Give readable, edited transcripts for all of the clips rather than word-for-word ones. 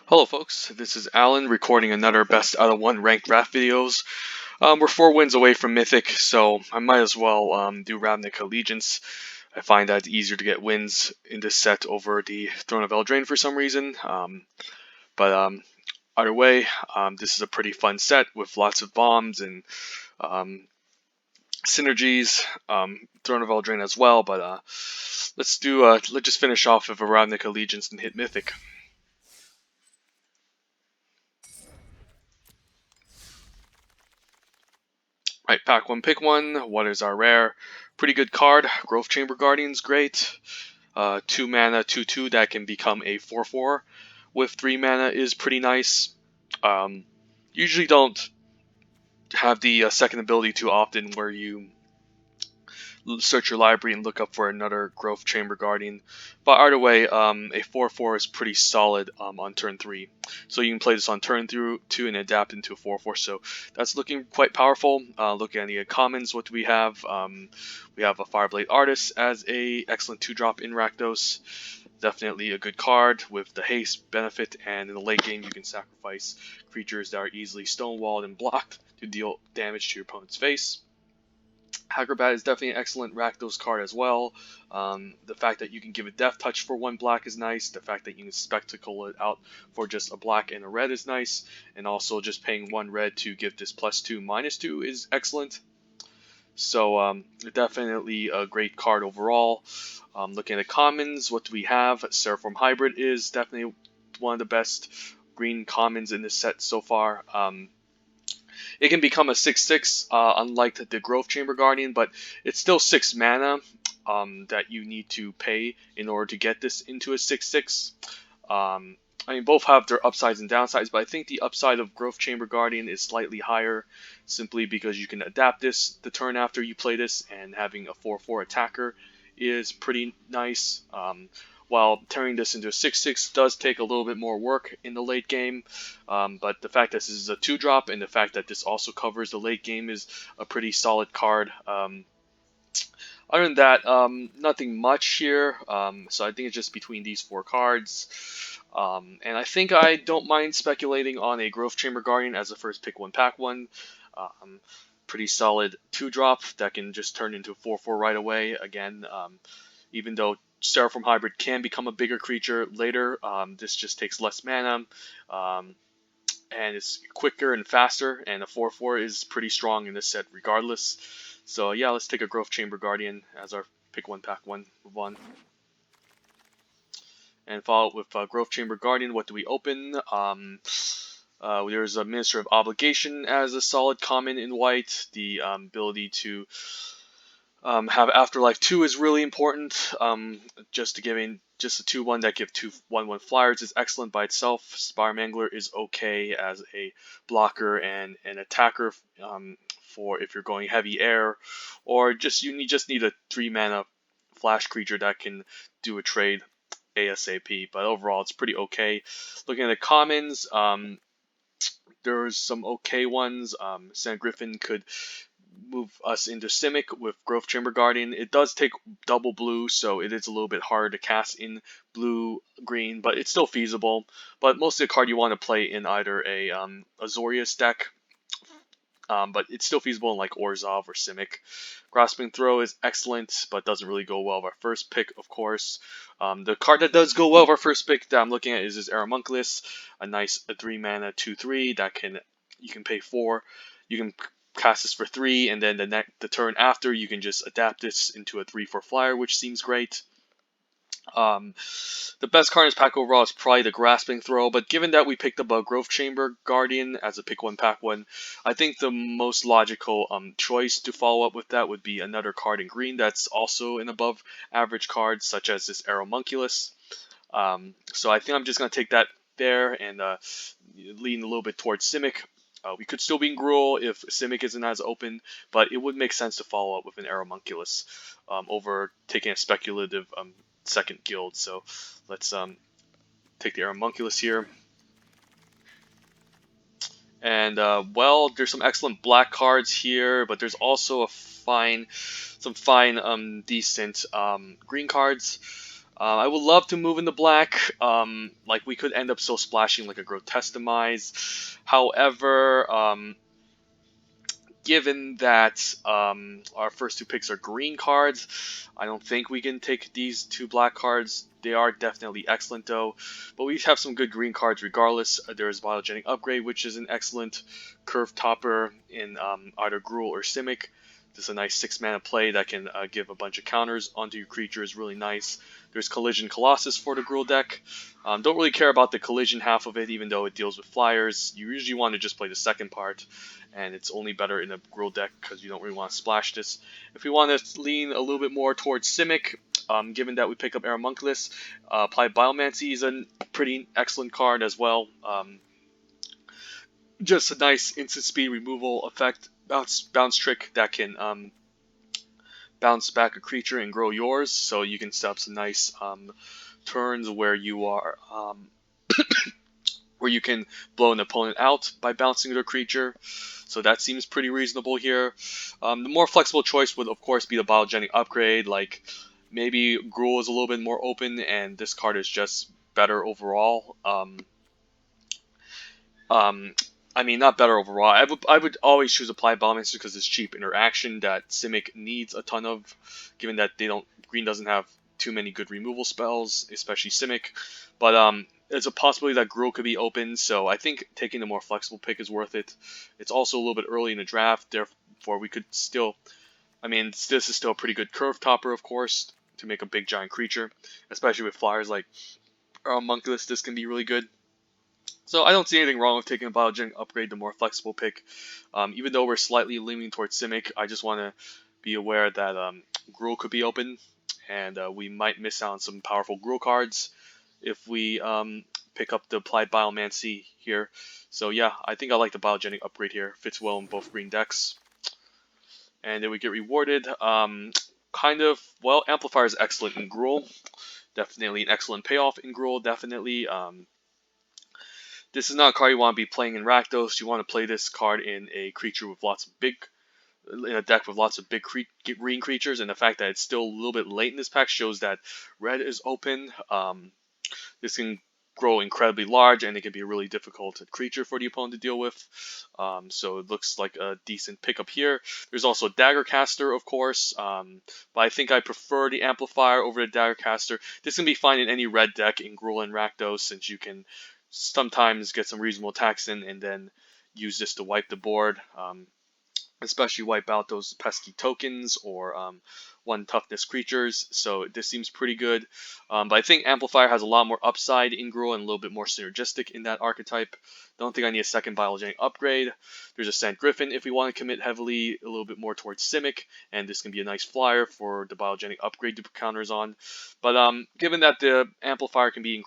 Hello folks, this is Alan recording another best out of one ranked draft videos. We're 4 wins away from Mythic, so I might as well do Ravnica Allegiance. I find that it's easier to get wins in this set over the Throne of Eldraine for some reason. But either way, this is a pretty fun set with lots of bombs and synergies. Throne of Eldraine as well, but let's just finish off with a Ravnica Allegiance and hit Mythic. Right, pack one, pick one. What is our rare? Pretty good card. Growth Chamber Guardian's great. 2 mana, 2/2 that can become a 4/4 with 3 mana is pretty nice. Usually don't have the second ability too often where you search your library and look up for another Growth Chamber Guardian. But either way, a 4/4 is pretty solid on turn 3. So you can play this on turn 2 and adapt into a 4/4. So that's looking quite powerful. Looking at the commons, what do we have? We have a Fireblade Artist as a excellent 2-drop in Rakdos. Definitely a good card with the haste benefit, and in the late game you can sacrifice creatures that are easily stonewalled and blocked to deal damage to your opponent's face. Acrobat is definitely an excellent Rakdos card as well. The fact that you can give a Death Touch for 1 black is nice. The fact that you can Spectacle it out for just a black and a red is nice. And also just paying 1 red to give this +2/-2 is excellent. So definitely a great card overall. Looking at the commons, what do we have? Seraphim Hybrid is definitely one of the best green commons in this set so far. It can become a 6/6, unlike the Growth Chamber Guardian, but it's still 6 mana that you need to pay in order to get this into a 6/6. I mean, both have their upsides and downsides, but I think the upside of Growth Chamber Guardian is slightly higher, simply because you can adapt this the turn after you play this, and having a 4/4 attacker is pretty nice. While turning this into a 6/6 does take a little bit more work in the late game, but the fact that this is a 2-drop and the fact that this also covers the late game is a pretty solid card. Other than that, nothing much here, so I think it's just between these 4 cards. And I think I don't mind speculating on a Growth Chamber Guardian as a first pick one, pack one. Pretty solid 2-drop that can just turn into a 4/4 right away. Again, even though Seraphim Hybrid can become a bigger creature later, this just takes less mana, and it's quicker and faster, and a 4/4 is pretty strong in this set regardless. So yeah, let's take a Growth Chamber Guardian as our pick one, pack one, move on. And follow up with Growth Chamber Guardian. What do we open? There's a Minister of Obligation as a solid common in white. The ability to have Afterlife 2 is really important. Just a 2/1 that give 2 1/1 flyers is excellent by itself. Spire Mangler is okay as a blocker and an attacker for if you're going heavy air, or you just need a 3 mana flash creature that can do a trade ASAP. But overall, it's pretty okay. Looking at the commons, there's some okay ones. Sand Griffin could move us into Simic with Growth Chamber Guardian. It does take double blue, so it is a little bit hard to cast in blue-green, but it's still feasible. But mostly a card you want to play in either a Azorius deck, but it's still feasible in like Orzhov or Simic. Grasping Throw is excellent, but doesn't really go well with our first pick, of course. The card that does go well with our first pick that I'm looking at is this Aeromunculus, a nice 3 mana 2/3 that you can pay 4. You can cast this for 3, and then the turn after you can just adapt this into a 3/4 flyer, which seems great. The best card in this pack overall is probably the Grasping Throw, but given that we picked up a Growth Chamber Guardian as a pick one, pack one, I think the most logical choice to follow up with that would be another card in green that's also an above average card, such as this Aeromunculus. So I think I'm just going to take that there and lean a little bit towards Simic. We could still be in Gruul if Simic isn't as open, but it would make sense to follow up with an Aeromunculus over taking a speculative second guild. So let's take the Aeromunculus here. And well, there's some excellent black cards here, but there's also some fine decent green cards. I would love to move into black. Like we could end up still splashing like a Grotesque Demise. However, given that our first two picks are green cards, I don't think we can take these two black cards. They are definitely excellent though, but we have some good green cards regardless. There's Biogenic Upgrade, which is an excellent curve topper in either Gruul or Simic. This is a nice 6-mana play that can give a bunch of counters onto your creature, is really nice. There's Collision Colossus for the Gruul deck. Don't really care about the collision half of it, even though it deals with flyers. You usually want to just play the second part, and it's only better in a Gruul deck because you don't really want to splash this. If we want to lean a little bit more towards Simic, given that we pick up Aeromunculus, Applied Biomancy is a pretty excellent card as well. Just a nice instant speed removal effect, bounce trick that can bounce back a creature and grow yours, so you can set up some nice turns where you are where you can blow an opponent out by bouncing their creature. So that seems pretty reasonable here. The more flexible choice would of course be the Biogenic Upgrade. Like maybe Gruul is a little bit more open and this card is just better overall. I mean, not better overall. I would always choose Applied Biomancer because it's cheap interaction that Simic needs a ton of, given that green doesn't have too many good removal spells, especially Simic. But there's a possibility that Gruul could be open, so I think taking the more flexible pick is worth it. It's also a little bit early in the draft, therefore we could still, I mean, this is still a pretty good curve topper, of course, to make a big giant creature, especially with flyers like Homunculus. This can be really good. So I don't see anything wrong with taking a Biogenic Upgrade, the more flexible pick. Even though we're slightly leaning towards Simic, I just want to be aware that Gruul could be open, and we might miss out on some powerful Gruul cards if we pick up the Applied Biomancy here. So yeah, I think I like the Biogenic Upgrade here. Fits well in both green decks. And then we get rewarded. Well, Amplifier is excellent in Gruul. Definitely an excellent payoff in Gruul, definitely. This is not a card you want to be playing in Rakdos. You want to play this card in a deck with lots of big green creatures, and the fact that it's still a little bit late in this pack shows that red is open. This can grow incredibly large, and it can be a really difficult creature for the opponent to deal with. So it looks like a decent pickup here. There's also Daggercaster, of course, but I think I prefer the Amplifier over the Daggercaster. This can be fine in any red deck in Gruul and Rakdos, since you can sometimes get some reasonable attacks in and then use this to wipe the board. Especially wipe out those pesky tokens or 1 toughness creatures. So this seems pretty good. But I think Amplifier has a lot more upside in Gruul and a little bit more synergistic in that archetype. Don't think I need a second Biogenic Upgrade. There's a Sand Griffin if we want to commit heavily a little bit more towards Simic, and this can be a nice flyer for the Biogenic Upgrade to put counters on. But given that the Amplifier can be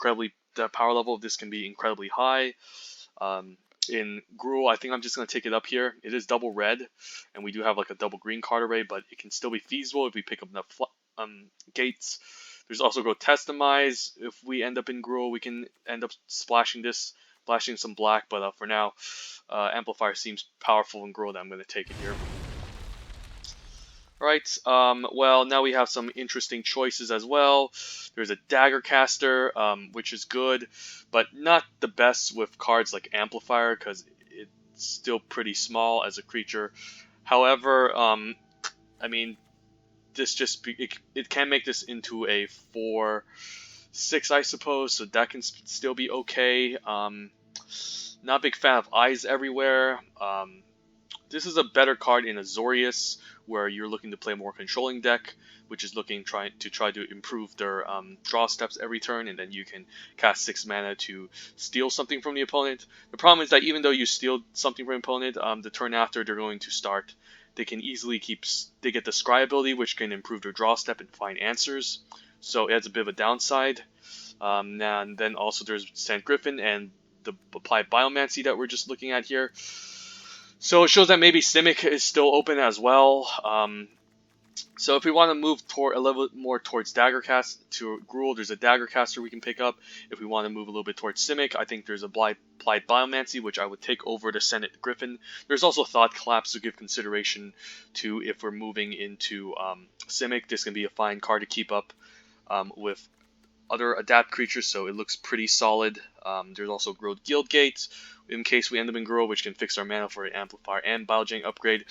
the power level of this can be incredibly high, in Gruul, I think I'm just going to take it up here. It is double red, and we do have like a double green card array, but it can still be feasible if we pick up enough gates. There's also Grotesque Demise. If we end up in Gruul, we can end up splashing some black, but for now, Amplifier seems powerful in Gruul that I'm going to take it here. Right, well, now we have some interesting choices as well. There's a Daggercaster, which is good, but not the best with cards like Amplifier, because it's still pretty small as a creature. However, I mean, it can make this into a 4/6, I suppose, so that can still be okay. Not a big fan of Eyes Everywhere. This is a better card in Azorius, where you're looking to play a more controlling deck, which is try to improve their draw steps every turn, and then you can cast 6 mana to steal something from the opponent. The problem is that even though you steal something from the opponent, the turn after they're going to start, they can easily they get the Scry ability, which can improve their draw step and find answers. So it has a bit of a downside. And then also there's Sand Griffin and the Applied Biomancy that we're just looking at here. So it shows that maybe Simic is still open as well. So if we want to move a little bit more towards Daggercast to Gruul, there's a Daggercaster we can pick up. If we want to move a little bit towards Simic, I think there's a Applied Biomancy, which I would take over the Senate Griffin. There's also Thought Collapse to give consideration to if we're moving into Simic. This can be a fine card to keep up with other adapt creatures, so it looks pretty solid. There's also Growth Guild Gate in case we end up in Grow, which can fix our mana for an Amplifier and Biojank upgrade.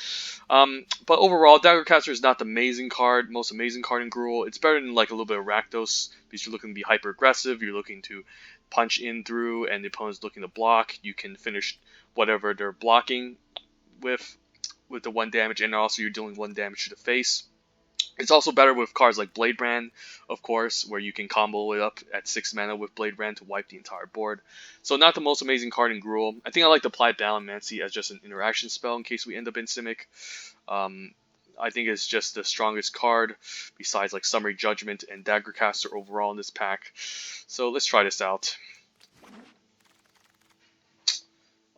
But overall, Daggercaster is not the most amazing card in Gruul. It's better than like a little bit of Rakdos because you're looking to be hyper aggressive. You're looking to punch in through, and the opponent's looking to block. You can finish whatever they're blocking with the 1 damage, and also you're dealing 1 damage to the face. It's also better with cards like Blade Brand, of course, where you can combo it up at 6 mana with Blade Brand to wipe the entire board. So not the most amazing card in Gruul. I think I like to apply Balamancy as just an interaction spell in case we end up in Simic. I think it's just the strongest card besides like Summary Judgment and Daggercaster overall in this pack. So let's try this out.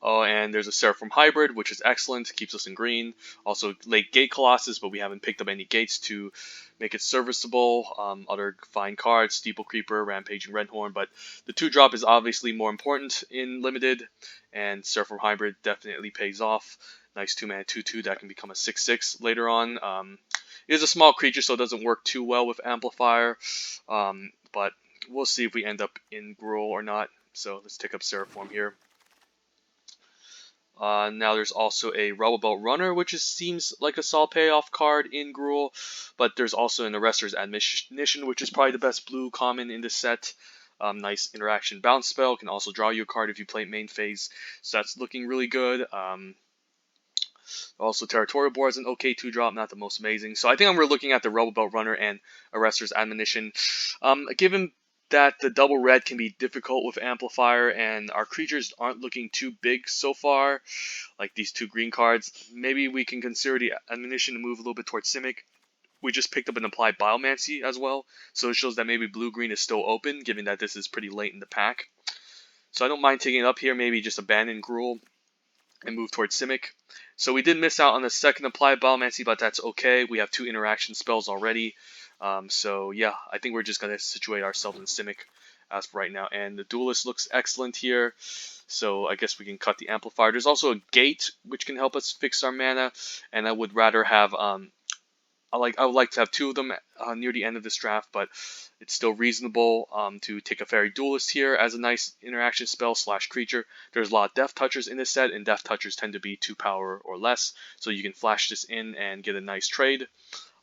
Oh, and there's a Seraphim Hybrid, which is excellent, keeps us in green. Also, late Gate Colossus, but we haven't picked up any gates to make it serviceable. Other fine cards, Steeple Creeper, Rampaging Redhorn, but the 2-drop is obviously more important in Limited, and Seraphim Hybrid definitely pays off. Nice 2-mana 2/2 that can become a 6/6 later on. It is a small creature, so it doesn't work too well with Amplifier, but we'll see if we end up in Gruul or not. So let's take up Seraphim here. Now there's also a Rubble Belt Runner, which seems like a solid payoff card in Gruul, but there's also an Arrester's Admonition, which is probably the best blue common in this set. Nice interaction bounce spell, can also draw you a card if you play main phase, so that's looking really good. Also, Territorial Boar is an okay 2-drop, not the most amazing. So I think we're looking at the Rubble Belt Runner and Arrester's Admonition. Given that the double red can be difficult with Amplifier, and our creatures aren't looking too big so far, like these 2 green cards, maybe we can consider the Admonition to move a little bit towards Simic. We just picked up an Applied Biomancy as well, so it shows that maybe blue-green is still open, given that this is pretty late in the pack. So I don't mind taking it up here, maybe just abandon Gruul and move towards Simic. So we did miss out on the second Applied Biomancy, but that's okay. We have 2 interaction spells already. So yeah, I think we're just going to situate ourselves in Simic as for right now. And the Duelist looks excellent here. So I guess we can cut the Amplifier. There's also a Gate, which can help us fix our mana. And I would rather have... I would like to have 2 of them near the end of this draft, but it's still reasonable to take a Fairy Duelist here as a nice interaction spell / creature. There's a lot of Death Touchers in this set, and Death Touchers tend to be 2 power or less, so you can flash this in and get a nice trade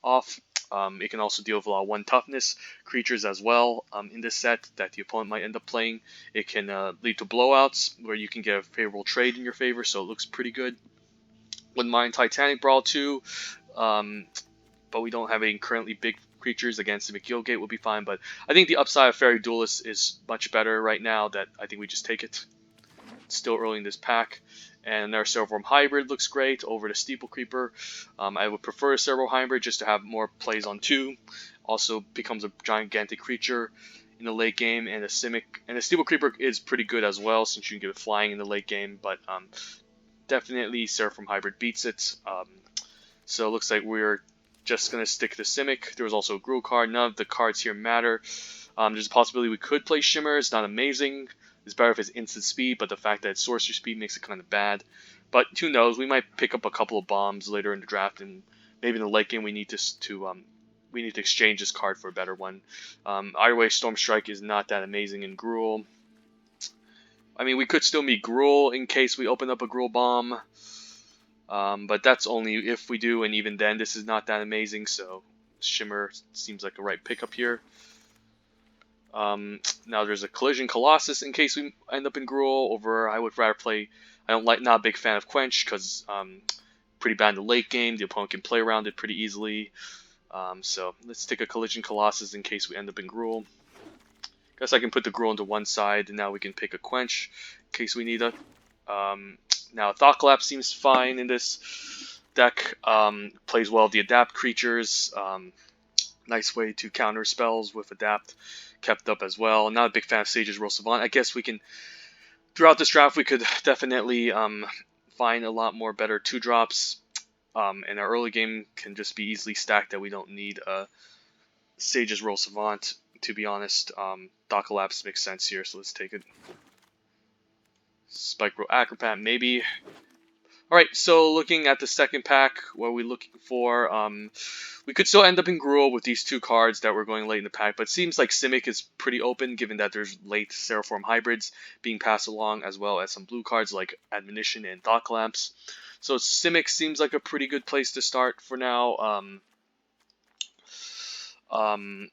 off. It can also deal with a lot of 1 toughness creatures as well in this set that the opponent might end up playing. It can lead to blowouts where you can get a favorable trade in your favor, so it looks pretty good. Wouldn't mind Titanic Brawl too. But we don't have any currently big creatures. Again, Simic Guild Gate would be fine, but I think the upside of Fairy Duelist is much better right now. That I think we just take it. It's still early in this pack. And our Seraphim Hybrid looks great over the Steeple Creeper. I would prefer a Seraphim Hybrid just to have more plays on 2. Also becomes a gigantic creature in the late game, and the Steeple Creeper is pretty good as well since you can get it flying in the late game, but definitely Seraphim Hybrid beats it. So it looks like we're just going to stick to Simic. There was also a Gruul card. None of the cards here matter. There's a possibility we could play Shimmer. It's not amazing. It's better if it's instant speed, but the fact that it's sorcery speed makes it kind of bad. But who knows? We might pick up a couple of bombs later in the draft, and maybe in the late game we need to exchange this card for a better one. Either way, Storm Strike is not that amazing in Gruul. I mean, we could still meet Gruul in case we open up a Gruul bomb. But that's only if we do, and even then this is not that amazing, so Shimmer seems like a right pickup here. Now there's a Collision Colossus in case we end up in Gruul, I would rather play... not a big fan of Quench, because pretty bad in the late game, the opponent can play around it pretty easily. So let's take a Collision Colossus in case we end up in Gruul. Guess I can put the Gruul into one side, and now we can pick a Quench in case we need it. Now, Thought Collapse seems fine in this deck. Plays well with the Adapt creatures. Nice way to counter spells with Adapt kept up as well. Not a big fan of Sage's Royal Savant. I guess we can, throughout this draft, we could definitely find a lot more better 2-drops. And our early game can just be easily stacked that we don't need Sage's Royal Savant, to be honest. Thought Collapse makes sense here, so let's take it. Spike Row Acrobat, maybe. Alright, so looking at the second pack, what are we looking for? We could still end up in Gruul with these two cards that we're going late in the pack, but it seems like Simic is pretty open given that there's late Seraphorm hybrids being passed along, as well as some blue cards like Admonition and Thought Collapse. So Simic seems like a pretty good place to start for now. Um,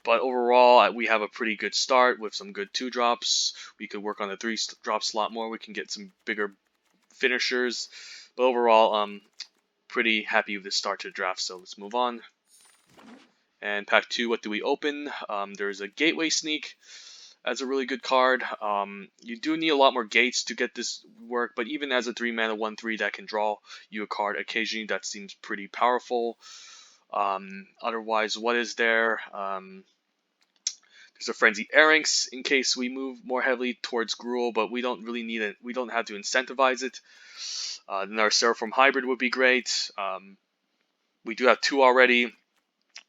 but overall, we have a pretty good start with some good 2-drops. We could work on the 3-drop slot more. We can get some bigger finishers. But overall, pretty happy with the start to the draft. So let's move on. And pack 2, what do we open? There's a Gateway Sneak as a really good card. You do need a lot more gates to get this work, but even as a 3-mana 1/3 that can draw you a card occasionally, that seems pretty powerful. Otherwise, what is there? There's a Frenzy Erranx in case we move more heavily towards Gruul, but we don't really need it. We don't have to incentivize it. Then our Seraphim Hybrid would be great. We do have 2 already,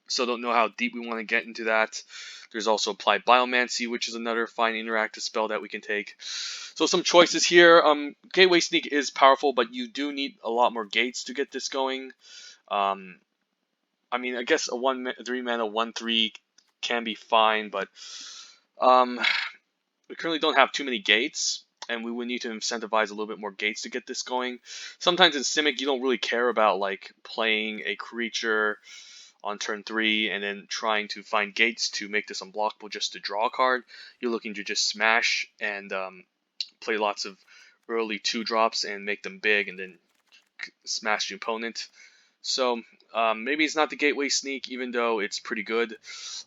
so don't know how deep we want to get into that. There's also Applied Biomancy, which is another fine interactive spell that we can take. So some choices here. Gateway Sneak is powerful, but you do need a lot more gates to get this going. I mean, I guess a 3-mana 1/3 can be fine, but we currently don't have too many gates, and we would need to incentivize a little bit more gates to get this going. Sometimes in Simic, you don't really care about like playing a creature on turn 3 and then trying to find gates to make this unblockable just to draw a card. You're looking to just smash and play lots of early 2-drops and make them big and then smash the opponent. So maybe it's not the Gateway Sneak, even though it's pretty good.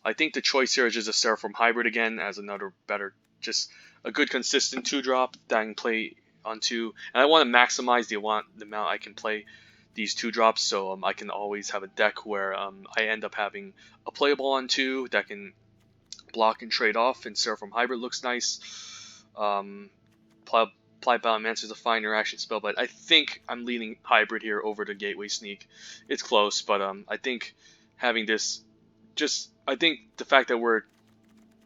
I think the choice here is just a Seraphim Hybrid again as another better, just a good consistent 2-drop that I can play on 2. And I want to maximize the amount I can play these 2-drops, so I can always have a deck where I end up having a playable on 2 that can block and trade off, and Seraphim Hybrid looks nice. Applied Biomancer is a fine interaction spell, but I think I'm leaning Hybrid here over the Gateway Sneak. It's close, but I think having this, I think the fact that we're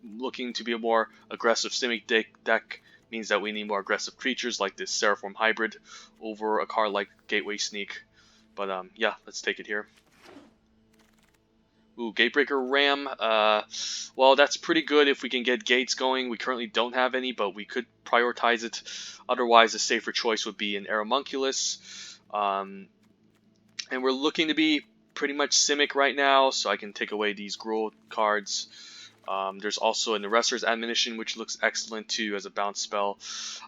looking to be a more aggressive Simic deck means that we need more aggressive creatures like this Seraphim Hybrid over a card like Gateway Sneak. But yeah, let's take it here. Ooh, Gatebreaker Ram. Well, that's pretty good if we can get gates going. We currently don't have any, but we could prioritize it. Otherwise, a safer choice would be an Aeromunculus. And we're looking to be pretty much Simic right now, so I can take away these Gruul cards. There's also an Arrester's Admonition, which looks excellent too as a bounce spell.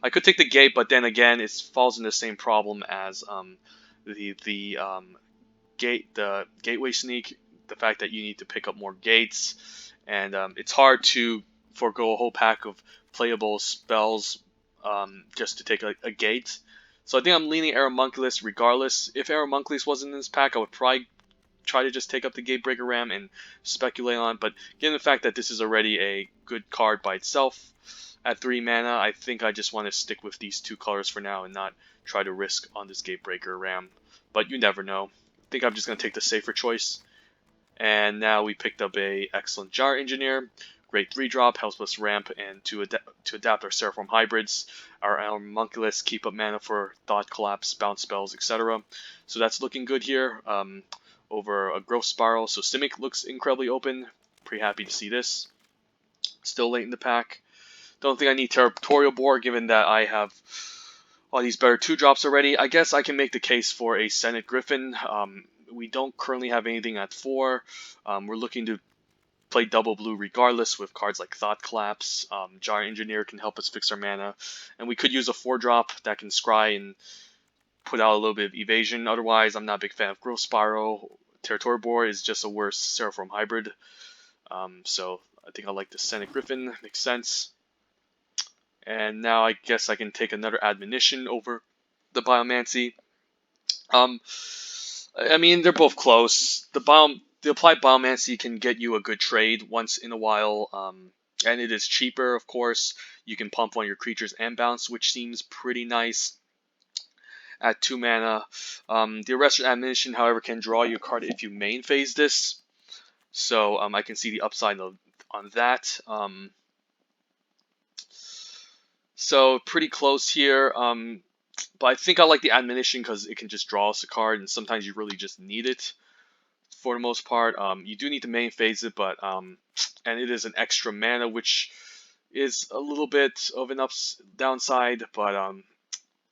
I could take the Gate, but then again, it falls in the same problem as the Gateway Sneak. The fact that you need to pick up more gates, and it's hard to forego a whole pack of playable spells just to take a gate. So I think I'm leaning Aeromunculus regardless. If Aeromunculus wasn't in this pack, I would probably try to just take up the Gatebreaker Ram and speculate on it. But given the fact that this is already a good card by itself at 3 mana, I think I just want to stick with these 2 colors for now and not try to risk on this Gatebreaker Ram. But you never know. I think I'm just going to take the safer choice. And now we picked up a excellent Jar Engineer. Great 3-drop, helps us ramp and to adapt our Seraphim hybrids. Our Aeromunculus, keep up mana for Thought Collapse, bounce spells, etc. So that's looking good here over a Growth Spiral. So Simic looks incredibly open. Pretty happy to see this. Still late in the pack. Don't think I need Territorial Boar given that I have all these better 2-drops already. I guess I can make the case for a Senate Griffin. We don't currently have anything at 4. We're looking to play double blue regardless with cards like Thought Collapse. Jar Engineer can help us fix our mana. And we could use a 4-drop that can scry and put out a little bit of evasion. Otherwise, I'm not a big fan of Growth Spiral. Territorial Boar is just a worse Seraphim hybrid. So I think I like the Senate Griffin. Makes sense. And now I guess I can take another Admonition over the Biomancy. I mean, they're both close. The Applied Biomancy can get you a good trade once in a while, and it is cheaper, of course. You can pump one of your creatures and bounce, which seems pretty nice at 2 mana. The Arrested Admonition, however, can draw you a card if you main phase this, so I can see the upside on that. So pretty close here. But I think I like the admonition because it can just draw us a card, and sometimes you really just need it for the most part. You do need to main phase it, but and it is an extra mana, which is a little bit of an downside, but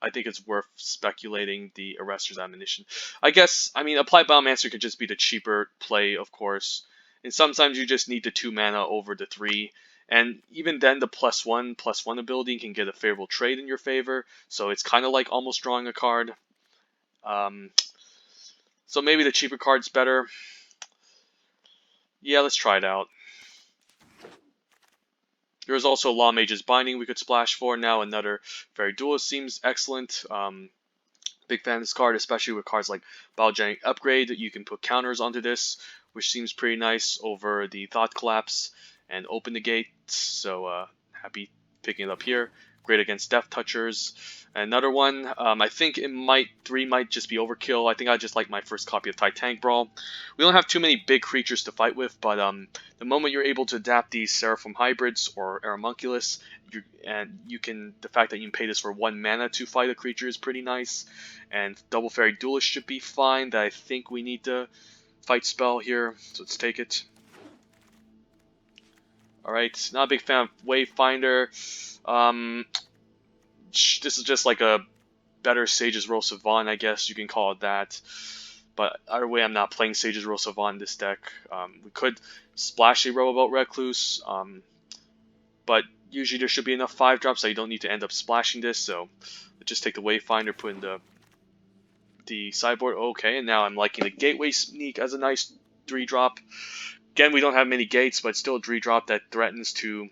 I think it's worth speculating the Arrester's Admonition. I guess, I mean, Applied Biomancer could just be the cheaper play, of course. And sometimes you just need the 2 mana over the 3. And even then, the +1/+1 ability can get a favorable trade in your favor. So it's kind of like almost drawing a card. Um, so maybe the cheaper card's better. Yeah, let's try it out. There's also Law Mage's Binding we could splash for. Now another Fairy Duelist seems excellent. Big fan of this card, especially with cards like Biogenic Upgrade. You can put counters onto this, which seems pretty nice over the Thought Collapse and Open the Gate. So happy picking it up here. Great against Death Touchers. Another one, I think it 3 might just be overkill. I think I just like my first copy of Titanic Brawl. We don't have too many big creatures to fight with, but the moment you're able to adapt these Seraphim Hybrids or Aeromunculus, the fact that you can pay this for 1 mana to fight a creature is pretty nice. And Double Fairy Duelist should be fine. That I think we need to fight spell here, so let's take it. Alright, not a big fan of Wayfinder. This is just like a better Sage's Royal Savant, I guess you can call it that. But either way, I'm not playing Sage's Royal Savant in this deck. We could splash a Roboboat Recluse, but usually there should be enough 5-drops so you don't need to end up splashing this. So let's just take the Wayfinder, put in the sideboard. Okay, and now I'm liking the Gateway Sneak as a nice 3-drop. Again, we don't have many gates, but still a 3-drop that threatens to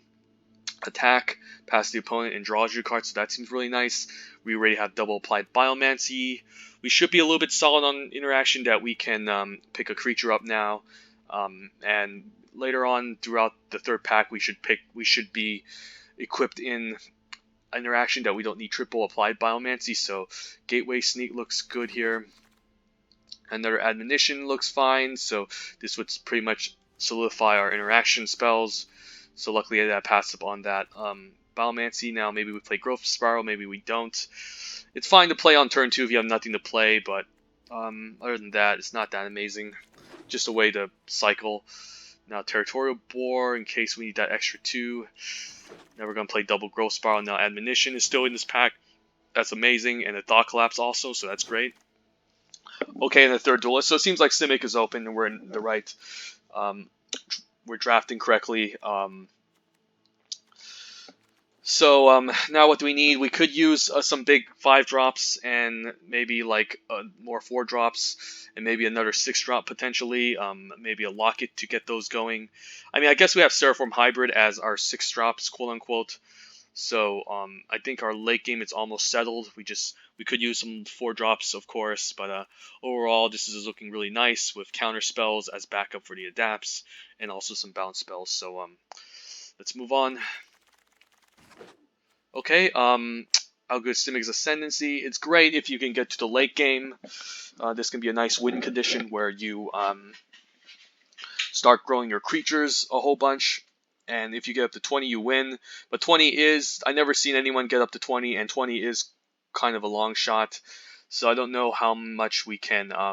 attack past the opponent and draws you cards, so that seems really nice. We already have double applied Biomancy. We should be a little bit solid on interaction that we can pick a creature up now, and later on throughout the 3rd pack we should be equipped in interaction that we don't need triple applied Biomancy. So Gateway Sneak looks good here. Another Admonition looks fine, so this would pretty much solidify our interaction spells. So luckily I passed up on that Biomancy. Now maybe we play Growth Spiral, maybe we don't. It's fine to play on turn 2 if you have nothing to play, but other than that, it's not that amazing. Just a way to cycle. Now Territorial Bore in case we need that extra 2. Now we're going to play double Growth Spiral. Now Admonition is still in this pack. That's amazing. And the Thought Collapse also, so that's great. Okay, and the 3rd Duelist. So it seems like Simic is open and we're in the right... we're drafting correctly. Now what do we need? We could use some big 5-drops and maybe like more 4-drops and maybe another 6-drop potentially. Maybe a Locket to get those going. I mean, I guess we have Seraphim Hybrid as our 6-drops, quote unquote. So I think our late game is almost settled. We could use some 4-drops, of course, but overall this is looking really nice with counter spells as backup for the adapts and also some bounce spells. So let's move on. Okay, I'll go Simic's Ascendancy. It's great if you can get to the late game. This can be a nice win condition where you start growing your creatures a whole bunch. And if you get up to 20, you win. But 20 is... I've never seen anyone get up to 20, and 20 is kind of a long shot. So I don't know how much we can... I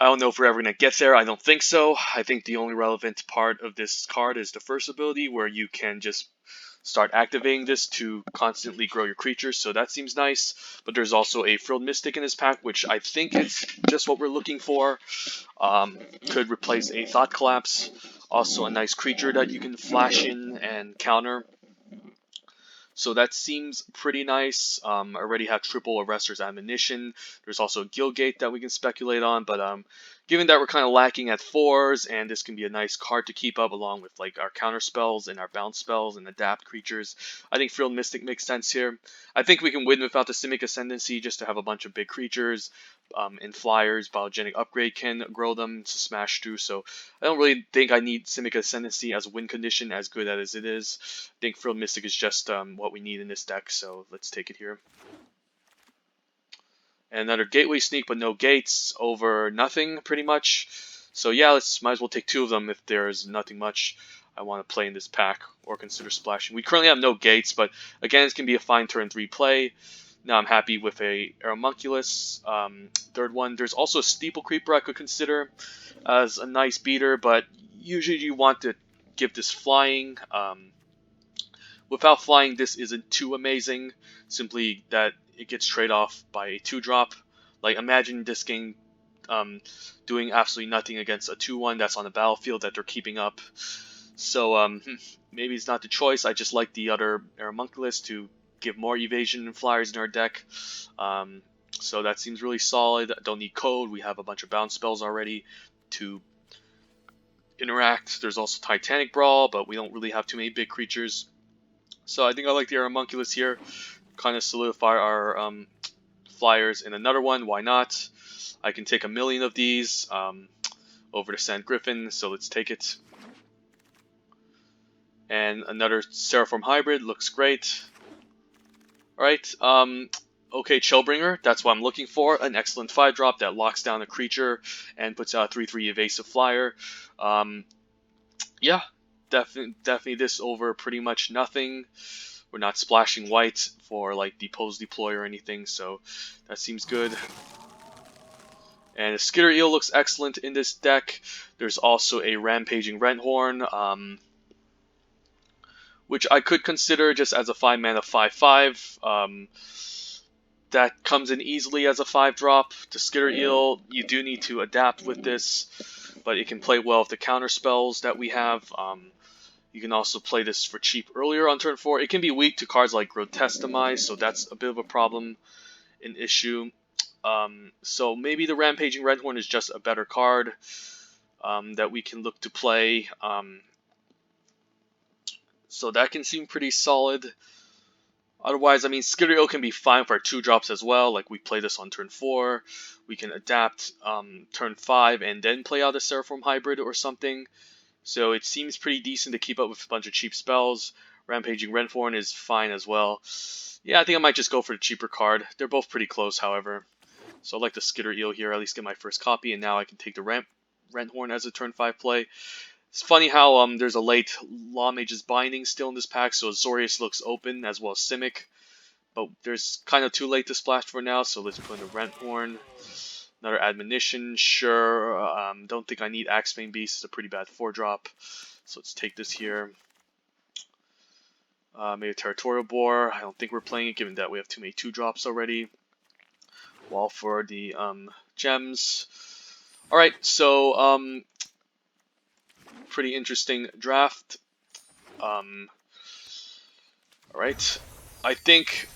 don't know if we're ever going to get there. I don't think so. I think the only relevant part of this card is the first ability, where you can just start activating this to constantly grow your creatures. So that seems nice. But there's also a Frilled Mystic in this pack, which I think is just what we're looking for. Could replace a Thought Collapse. Also a nice creature that you can flash in and counter. So that seems pretty nice. I already have triple Arrester's Admonition. There's also a Guildgate that we can speculate on, but given that we're kind of lacking at 4s, and this can be a nice card to keep up along with like our counter spells and our bounce spells and adapt creatures, I think Frilled Mystic makes sense here. I think we can win without the Simic Ascendancy just to have a bunch of big creatures. And flyers, Biogenic Upgrade can grow them to smash through, so I don't really think I need Simic Ascendancy as a win condition, as good as it is. I think Frilled Mystic is just what we need in this deck, so let's take it here. And another Gateway Sneak, but no gates, over nothing, pretty much. So yeah, might as well take 2 of them if there's nothing much. I want to play in this pack or consider splashing. We currently have no gates, but again, it's going to be a fine turn 3 play. Now I'm happy with a Aeromunculus. Third one, there's also a Steeple Creeper I could consider as a nice beater, but usually you want to give this flying. Without flying, this isn't too amazing, simply that it gets trade off by a 2-drop. Like, imagine this game doing absolutely nothing against a 2-1 that's on the battlefield that they're keeping up. So maybe it's not the choice. I just like the other Aeromunculus to give more evasion and flyers in our deck. So that seems really solid. Don't need code. We have a bunch of bounce spells already to interact. There's also Titanic Brawl, but we don't really have too many big creatures. So I think I like the Aeromunculus here. Kind of solidify our flyers in another one. Why not? I can take 1,000,000 of these over to Sand Griffin, so let's take it. And another Seraphim Hybrid looks great. Alright, okay, Chillbringer, that's what I'm looking for. An excellent 5-drop that locks down a creature and puts out a 3/3 evasive flyer. Yeah, definitely this over pretty much nothing. We're not splashing white for like Depose Deploy or anything, so that seems good. And a Skitter Eel looks excellent in this deck. There's also a Rampaging Renthorn, which I could consider just as a 5-mana 5/5. That comes in easily as a 5-drop. The Skitter Eel, you do need to adapt with this, but it can play well with the counter spells that we have. You can also play this for cheap earlier on turn 4. It can be weak to cards like Grotesque Demise, so that's a bit of a problem, an issue. So maybe the Rampaging Renthorn is just a better card that we can look to play. So that can seem pretty solid. Otherwise, I mean, Skitter Eel can be fine for our 2-drops as well. Like, we play this on turn 4. We can adapt turn 5 and then play out a Seraphim Hybrid or something. So it seems pretty decent to keep up with a bunch of cheap spells. Rampaging Renthorn is fine as well. Yeah, I think I might just go for the cheaper card. They're both pretty close, however. So I like the Skitter Eel here, at least get my first copy, and now I can take the Renthorn as a turn 5 play. It's funny how there's a late Lawmage's Binding still in this pack, so Azorius looks open, as well as Simic. But there's kind of too late to splash for now, so let's put in the Renthorn. Another Admonition, sure. Don't think I need Axebane Beast. It's a pretty bad 4-drop. So let's take this here. Maybe a Territorial Boar. I don't think we're playing it, given that we have too many 2-drops already. While for the gems. Alright, so pretty interesting draft. Alright, I think...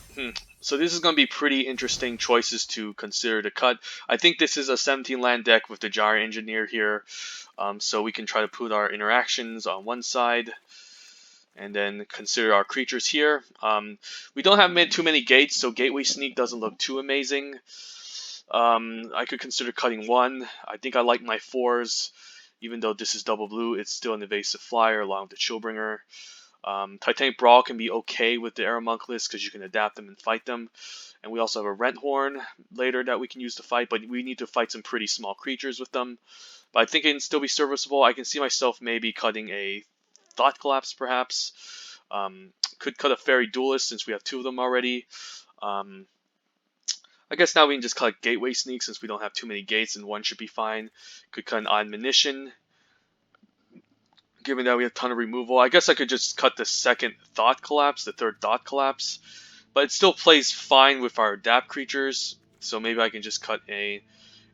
So this is going to be pretty interesting choices to consider to cut. I think this is a 17-land deck with the Gyre Engineer here. So we can try to put our interactions on one side. And then consider our creatures here. We don't have too many gates, so Gateway Sneak doesn't look too amazing. I could consider cutting 1. I think I like my 4s. Even though this is double blue, it's still an evasive flyer along with the Chillbringer. Titanic Brawl can be okay with the Aeromunculus because you can adapt them and fight them. And we also have a Renthorn later that we can use to fight, but we need to fight some pretty small creatures with them. But I think it can still be serviceable. I can see myself maybe cutting a Thought Collapse, perhaps. Could cut a Fairy Duelist since we have 2 of them already. I guess now we can just cut Gateway Sneak since we don't have too many gates and 1 should be fine. Could cut an Admonition, given that we have a ton of removal. I guess I could just cut the second Thought Collapse, the third Thought Collapse. But it still plays fine with our Adapt creatures. So maybe I can just cut and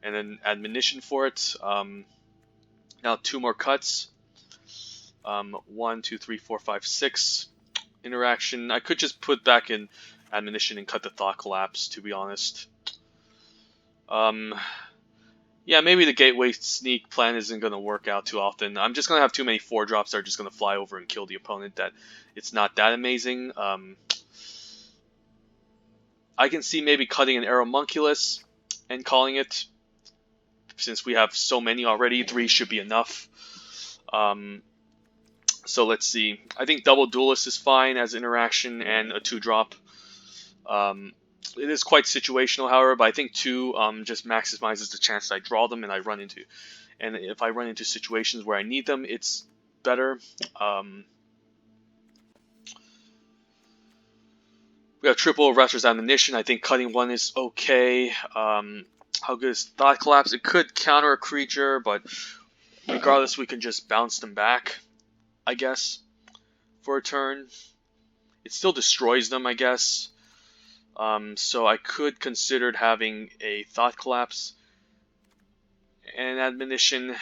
then Admonition for it. Now 2 more cuts. 1, 2, 3, 4, 5, 6 interaction. I could just put back in Admonition and cut the Thought Collapse, to be honest. Yeah, maybe the Gateway Sneak plan isn't going to work out too often. I'm just going to have too many 4-drops that are just going to fly over and kill the opponent that it's not that amazing. I can see maybe cutting an Aeromunculus and calling it. Since we have so many already, 3 should be enough. So let's see. I think Double Duelist is fine as interaction and a 2-drop. It is quite situational, however, but I think 2 just maximizes the chance that I draw them and I run into. And if I run into situations where I need them, it's better. We have triple Wrestler's Ammunition. I think cutting one is okay. How good is Thought Collapse? It could counter a creature, but regardless, we can just bounce them back, I guess, for a turn. It still destroys them, I guess. So I could consider having a Thought Collapse and Admonition.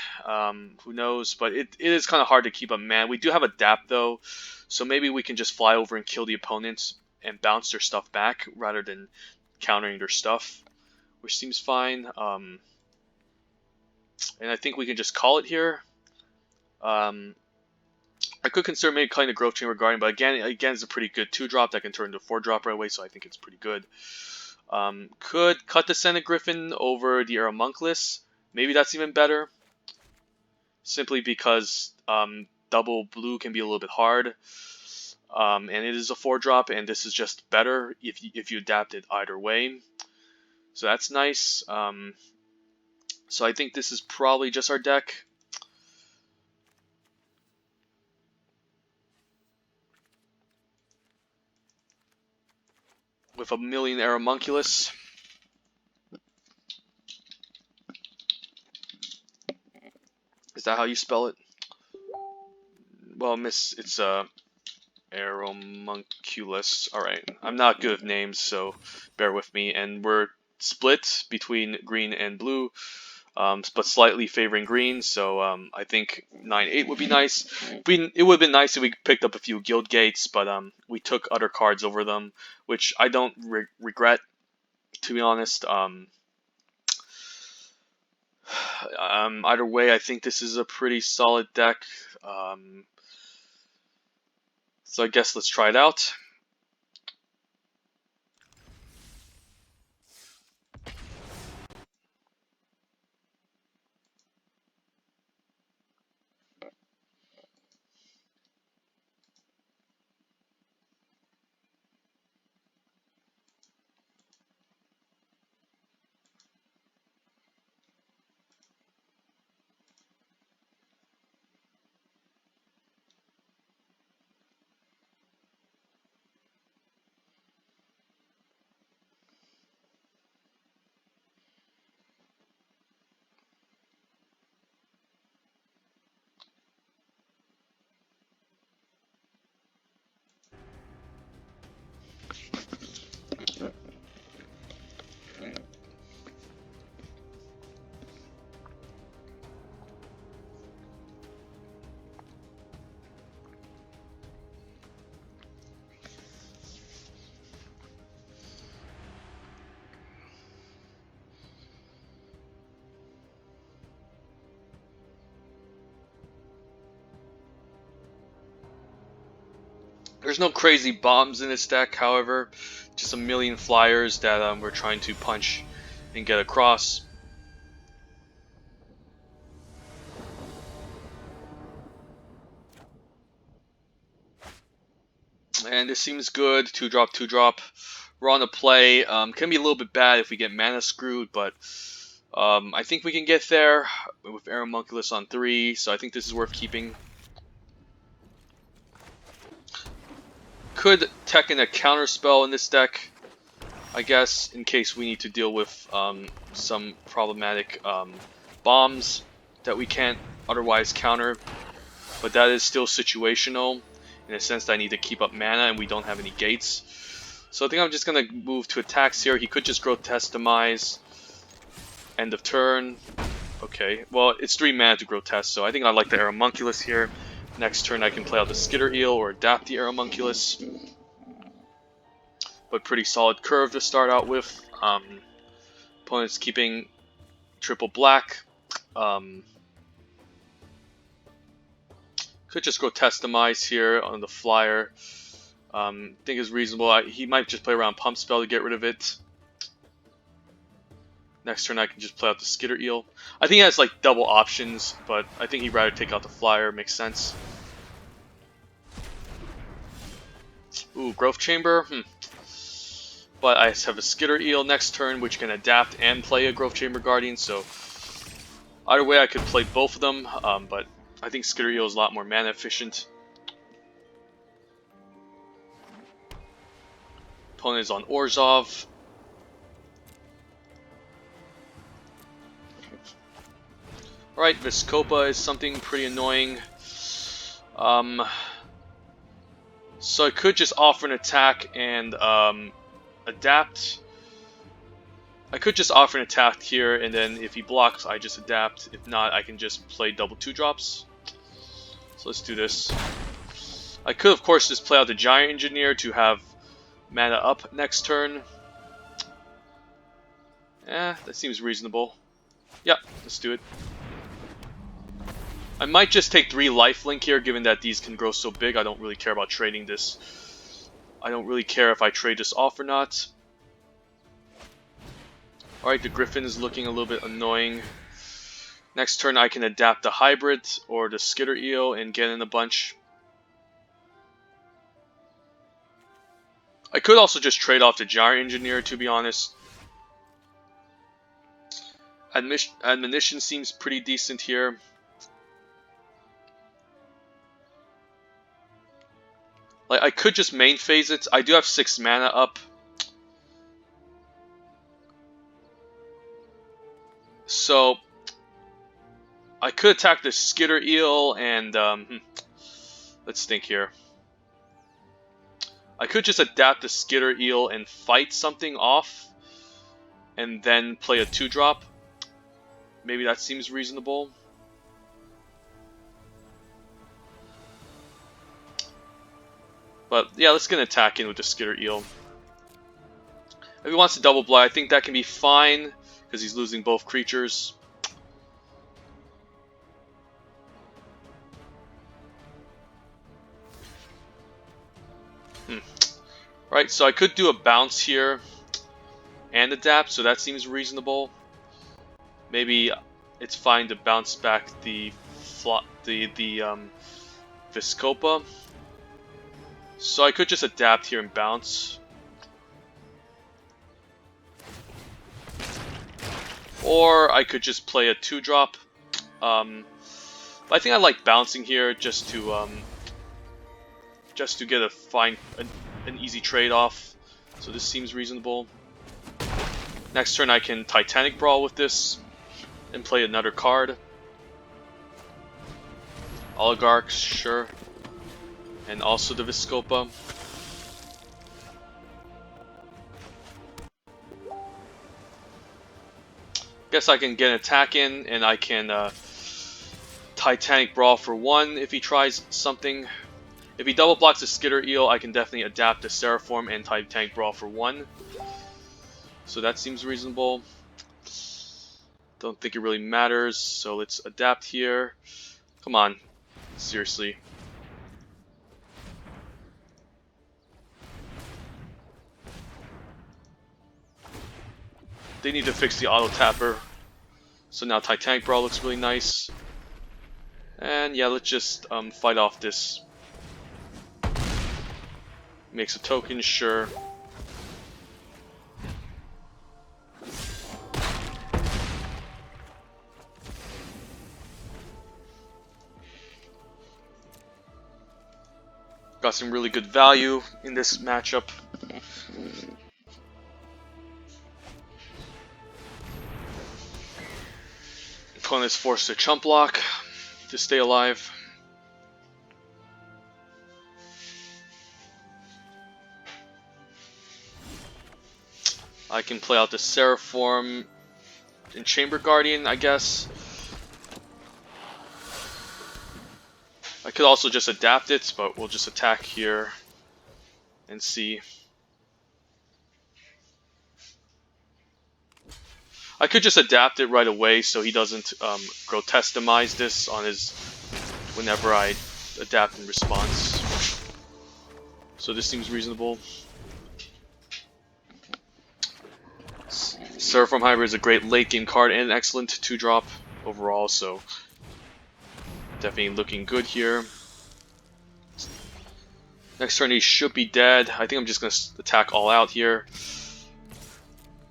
Who knows? But it is kind of hard to keep up man. We do have Adapt, though, so maybe we can just fly over and kill the opponents and bounce their stuff back rather than countering their stuff, which seems fine. And I think we can just call it here. I could consider maybe cutting the Growth Chamber Guardian, but again, it's a pretty good 2-drop that can turn into a 4-drop right away, so I think it's pretty good. Could cut the Senate Griffin over the Aeromunculus. Maybe that's even better. Simply because double blue can be a little bit hard. And it is a 4-drop, and this is just better if you adapt it either way. So that's nice. So I think this is probably just our deck. With a million Aeromunculus. Is that how you spell it? Well, miss, it's Aeromunculus. Alright, I'm not good with names, so bear with me. And we're split between green and blue, but slightly favoring green, so I think 9-8 would be nice. It would have been nice if we picked up a few Guild Gates, but we took other cards over them, which I don't regret, to be honest. Either way, I think this is a pretty solid deck. So I guess let's try it out. There's no crazy bombs in this deck, however, just a million flyers that we're trying to punch and get across. And this seems good. 2-drop, 2-drop. We're on the play. Can be a little bit bad if we get mana screwed, but I think we can get there with Aeromunculus on 3, so I think this is worth keeping. Could tech in a counter spell in this deck, I guess, in case we need to deal with some problematic bombs that we can't otherwise counter. But that is still situational, in a sense that I need to keep up mana and we don't have any gates. So I think I'm just going to move to attacks here. He could just Grotesque Demise. End of turn. Okay, well, it's 3 mana to Grotesque, so I think I like the Aeromunculus here. Next turn I can play out the Skitter Eel or adapt the Aeromunculus. But pretty solid curve to start out with. Opponent's keeping triple black. Could just Grotesque Demise here on the flyer. Think is reasonable. He might just play around Pump Spell to get rid of it. Next turn I can just play out the Skitter Eel. I think he has like double options, but I think he'd rather take out the flyer. Makes sense. Ooh, Growth Chamber. But I have a Skitter Eel next turn, which can adapt and play a Growth Chamber Guardian. So either way, I could play both of them. But I think Skitter Eel is a lot more mana efficient. Opponent is on Orzhov. Alright, Viscopa is something pretty annoying. So I could just offer an attack and adapt. I could just offer an attack here, and then if he blocks, I just adapt. If not, I can just play double 2-drops. So let's do this. I could, of course, just play out the Giant Engineer to have mana up next turn. That seems reasonable. Yeah, let's do it. I might just take 3 lifelink here, given that these can grow so big. I don't really care about trading this. I don't really care if I trade this off or not. Alright, the Griffin is looking a little bit annoying. Next turn I can adapt the Hybrid or the Skitter Eel and get in a bunch. I could also just trade off the Giant Engineer, to be honest. Admonition seems pretty decent here. Like, I could just main phase it. I do have 6 mana up. So I could attack the Skitter Eel and let's think here. I could just adapt the Skitter Eel and fight something off and then play a 2-drop. Maybe that seems reasonable. But yeah, let's get an attack in with the Skitter Eel. If he wants to double block, I think that can be fine because he's losing both creatures. Right, so I could do a bounce here and adapt, so that seems reasonable. Maybe it's fine to bounce back the Viscopa. So I could just adapt here and bounce. Or I could just play a 2-drop. But I think I like bouncing here just to get an easy trade-off. So this seems reasonable. Next turn I can Titanic Brawl with this and play another card. Oligarchs, sure. And also the Viscopa. Guess I can get an attack in, and I can Titanic Brawl for 1 if he tries something. If he double blocks the Skitter Eel, I can definitely adapt the Seraphorm and Titanic Brawl for 1. So that seems reasonable. Don't think it really matters, so let's adapt here. Come on, seriously. They need to fix the auto tapper. So now Titanic Brawl looks really nice. And yeah, let's just fight off this. Makes a token, sure. Got some really good value in this matchup. Opponent is forced to chump block to stay alive. I can play out the Seraphorm and Chamber Guardian, I guess. I could also just adapt it, but we'll just attack here and see. I could just adapt it right away so he doesn't grotesquemize this on his whenever I adapt in response. So this seems reasonable. Seraphorm Hybrid is a great late game card and an excellent 2-drop overall, so definitely looking good here. Next turn he should be dead. I think I'm just going to attack all out here.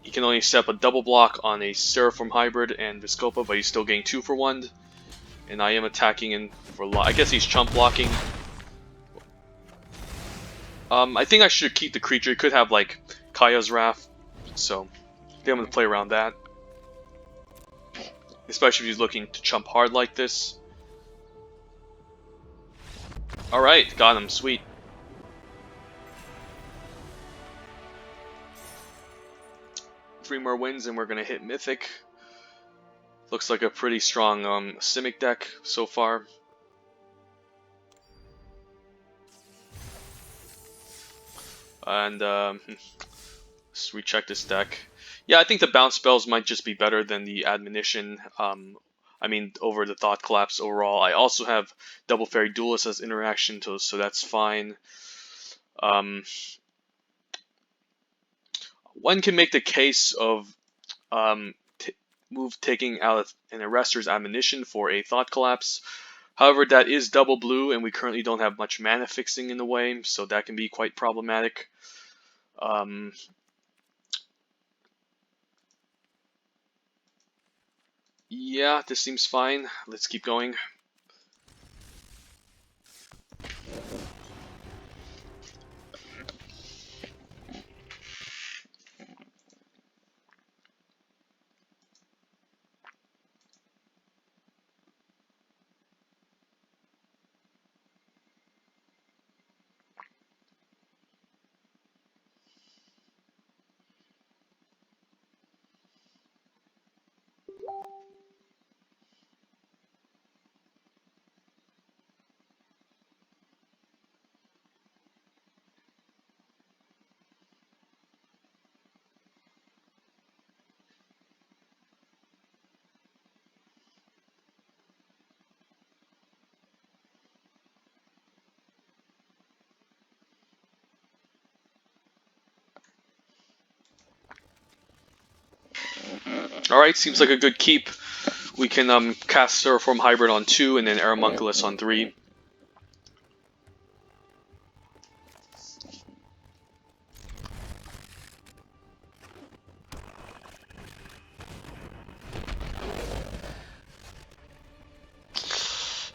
He can only set up a double block on a Seraphorm Hybrid and Viscopa, but he's still getting 2 for 1. And I am attacking in for I guess he's chump blocking. I think I should keep the creature. It could have like Kaya's Wrath, so I think I'm gonna play around that. Especially if he's looking to chump hard like this. Alright, got him, sweet. Three more wins and we're gonna hit Mythic. Looks like a pretty strong Simic deck so far. And let's recheck this deck. Yeah, I think the bounce spells might just be better than the admonition. I mean, over the thought collapse overall. I also have double fairy duelist as interaction, so that's fine. One can make the case of taking out an arrester's admonition for a thought collapse. However, that is double blue, and we currently don't have much mana fixing in the way, so that can be quite problematic. Yeah, this seems fine. Let's keep going. Alright, seems like a good keep. We can cast Terraform Hybrid on 2 and then Aeromunculus on 3.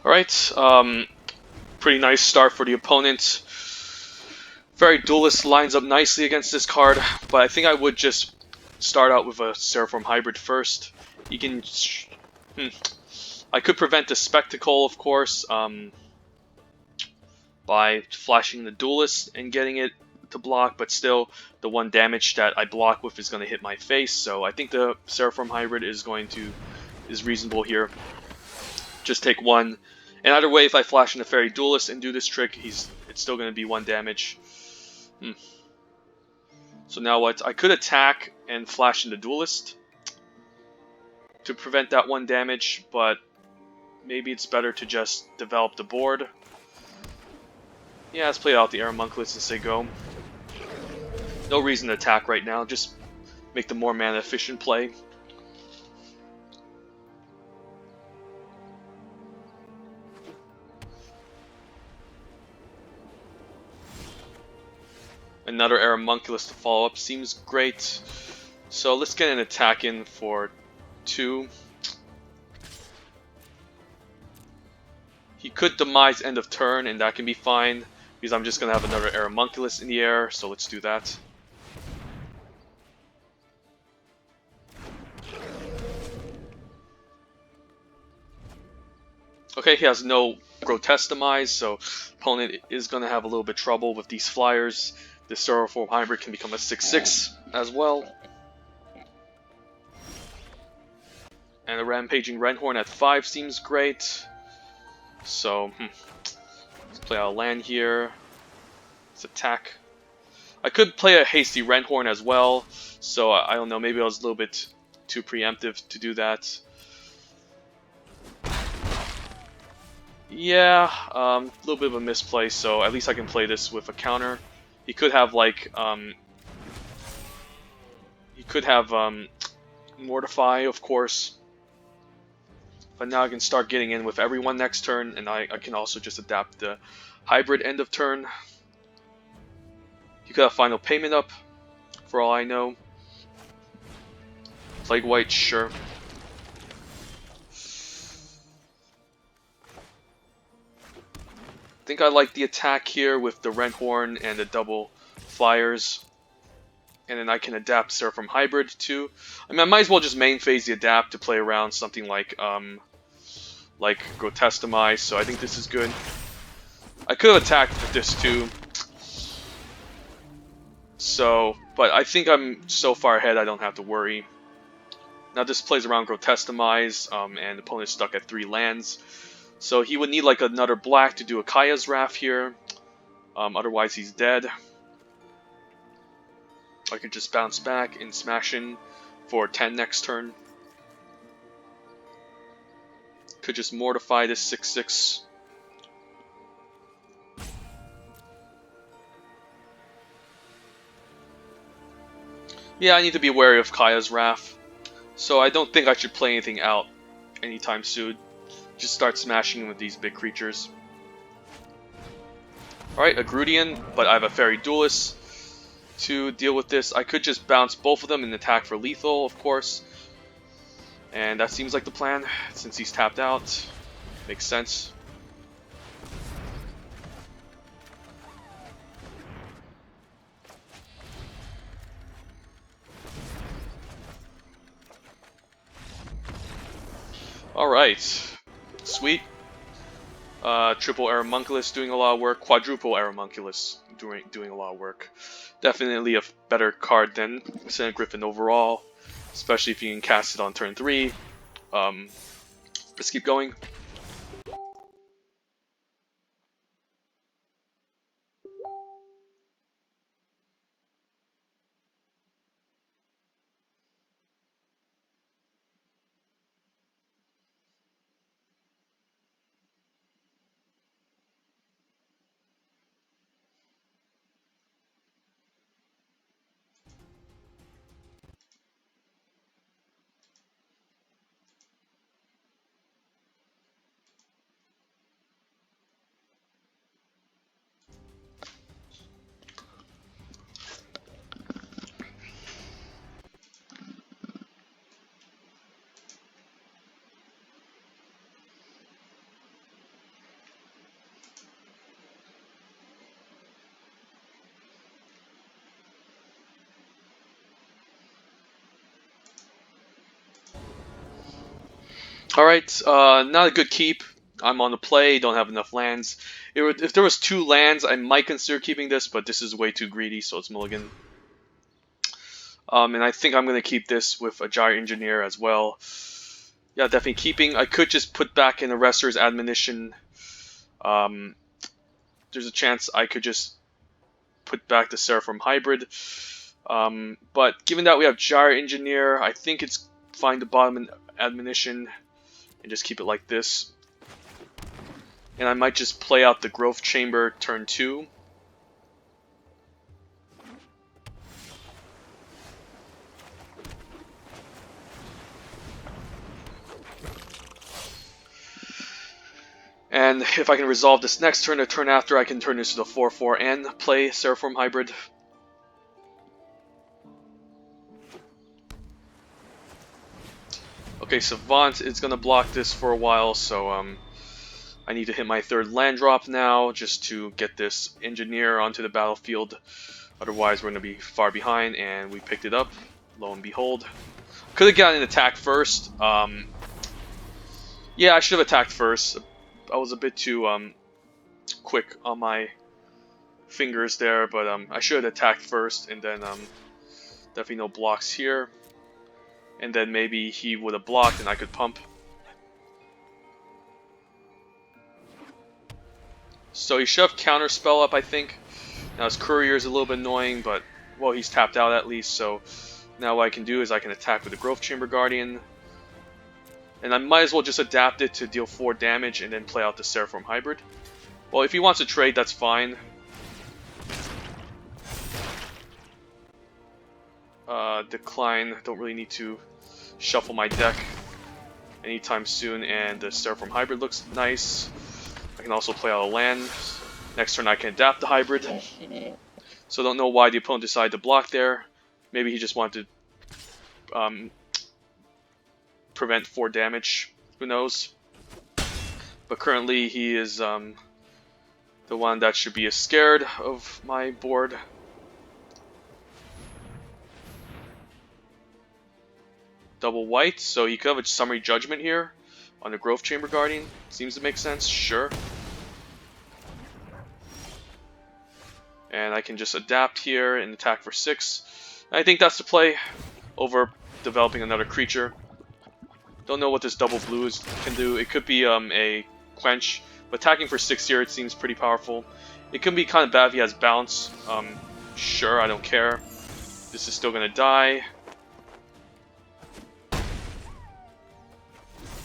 Alright, pretty nice start for the opponent. Fairy Duelist lines up nicely against this card, but I think I would just start out with a Terraform Hybrid first. You can... I could prevent the Spectacle, of course, by flashing the Duelist and getting it to block, but still, the 1 damage that I block with is going to hit my face, so I think the Terraform Hybrid is reasonable here. Just take 1. And either way, if I flash in the Fairy Duelist and do this trick, it's still going to be 1 damage. So now what? I could attack and flash in the Duelist to prevent that 1 damage, but maybe it's better to just develop the board. Yeah, let's play out the Aeromunculus and say go. No reason to attack right now, just make the more mana efficient play. Another Aeromunculus to follow up seems great. So let's get an attack in for 2. He could demise end of turn, and that can be fine, because I'm just going to have another Aeromunculus in the air, so let's do that. Okay, he has no Grotesque Demise, so opponent is going to have a little bit trouble with these flyers. This Terraform Hybrid can become a 6/6 as well. And a Rampaging Renhorn at 5 seems great. So, let's play out a land here. Let's attack. I could play a Hasty Renhorn as well, so I don't know, maybe I was a little bit too preemptive to do that. Yeah, a little bit of a misplay, so at least I can play this with a counter. He could have like, Mortify, of course. But now I can start getting in with everyone next turn, and I can also just adapt the Hybrid end of turn. He could have Final Payment up, for all I know. Plague White, sure. think I like the attack here with the Renthorn and the double flyers. And then I can adapt Seraphim Hybrid too. I mean, I might as well just main phase the adapt to play around something like Grotestamize, so I think this is good. I could have attacked with this too. So, but I think I'm so far ahead I don't have to worry. Now this plays around Grotestamize, and the opponent's stuck at 3 lands. So he would need like another black to do a Kaya's Wrath here. Otherwise he's dead. I could just bounce back and smash in for 10 next turn. Could just mortify this 6/6. Yeah, I need to be wary of Kaya's Wrath. So I don't think I should play anything out anytime soon. Just start smashing with these big creatures. Alright, a Grudian, but I have a Fairy Duelist to deal with this. I could just bounce both of them and attack for lethal, of course. And that seems like the plan, since he's tapped out. Makes sense. Alright. Sweet. Triple Aeromunculus doing a lot of work. Quadruple Aeromunculus doing a lot of work. Definitely a better card than Senate Griffin overall, especially if you can cast it on turn 3. Let's keep going. Alright, not a good keep. I'm on the play, don't have enough lands. If there was 2 lands, I might consider keeping this, but this is way too greedy, so it's mulligan. And I think I'm going to keep this with a Gyre Engineer as well. Yeah, definitely keeping. I could just put back in Arrester's Admonition. There's a chance I could just put back the Seraphim Hybrid. But given that we have Gyre Engineer, I think it's fine to bottom Admonition and just keep it like this. And I might just play out the Growth Chamber turn 2. And if I can resolve this next turn or turn after, I can turn this to the 4/4 and play Seraphim Hybrid. Okay, Savant is going to block this for a while, so I need to hit my 3rd land drop now just to get this Engineer onto the battlefield. Otherwise, we're going to be far behind, and we picked it up, lo and behold. Could have gotten an attack first. Yeah, I should have attacked first. I was a bit too quick on my fingers there, but I should have attacked first, and then definitely no blocks here. And then maybe he would have blocked and I could pump. So he should have Counterspell up, I think. Now his Courier is a little bit annoying, but well, he's tapped out at least, so now what I can do is I can attack with the Growth Chamber Guardian. And I might as well just adapt it to deal 4 damage and then play out the Seraphim Hybrid. Well, if he wants to trade, that's fine. Decline, don't really need to shuffle my deck anytime soon, and the Seraphim Hybrid looks nice. I can also play out a land. Next turn I can adapt the Hybrid. So I don't know why the opponent decided to block there. Maybe he just wanted to prevent 4 damage. Who knows? But currently he is The one that should be scared of my board. Double white, so you could have a summary judgment here on the Growth Chamber Guardian. Seems to make sense, sure. And I can just adapt here and attack for 6. I think that's the play over developing another creature. Don't know what this double blue can do. It could be a quench, but attacking for 6 here, it seems pretty powerful. It can be kind of bad if he has bounce. Sure, I don't care. This is still gonna die.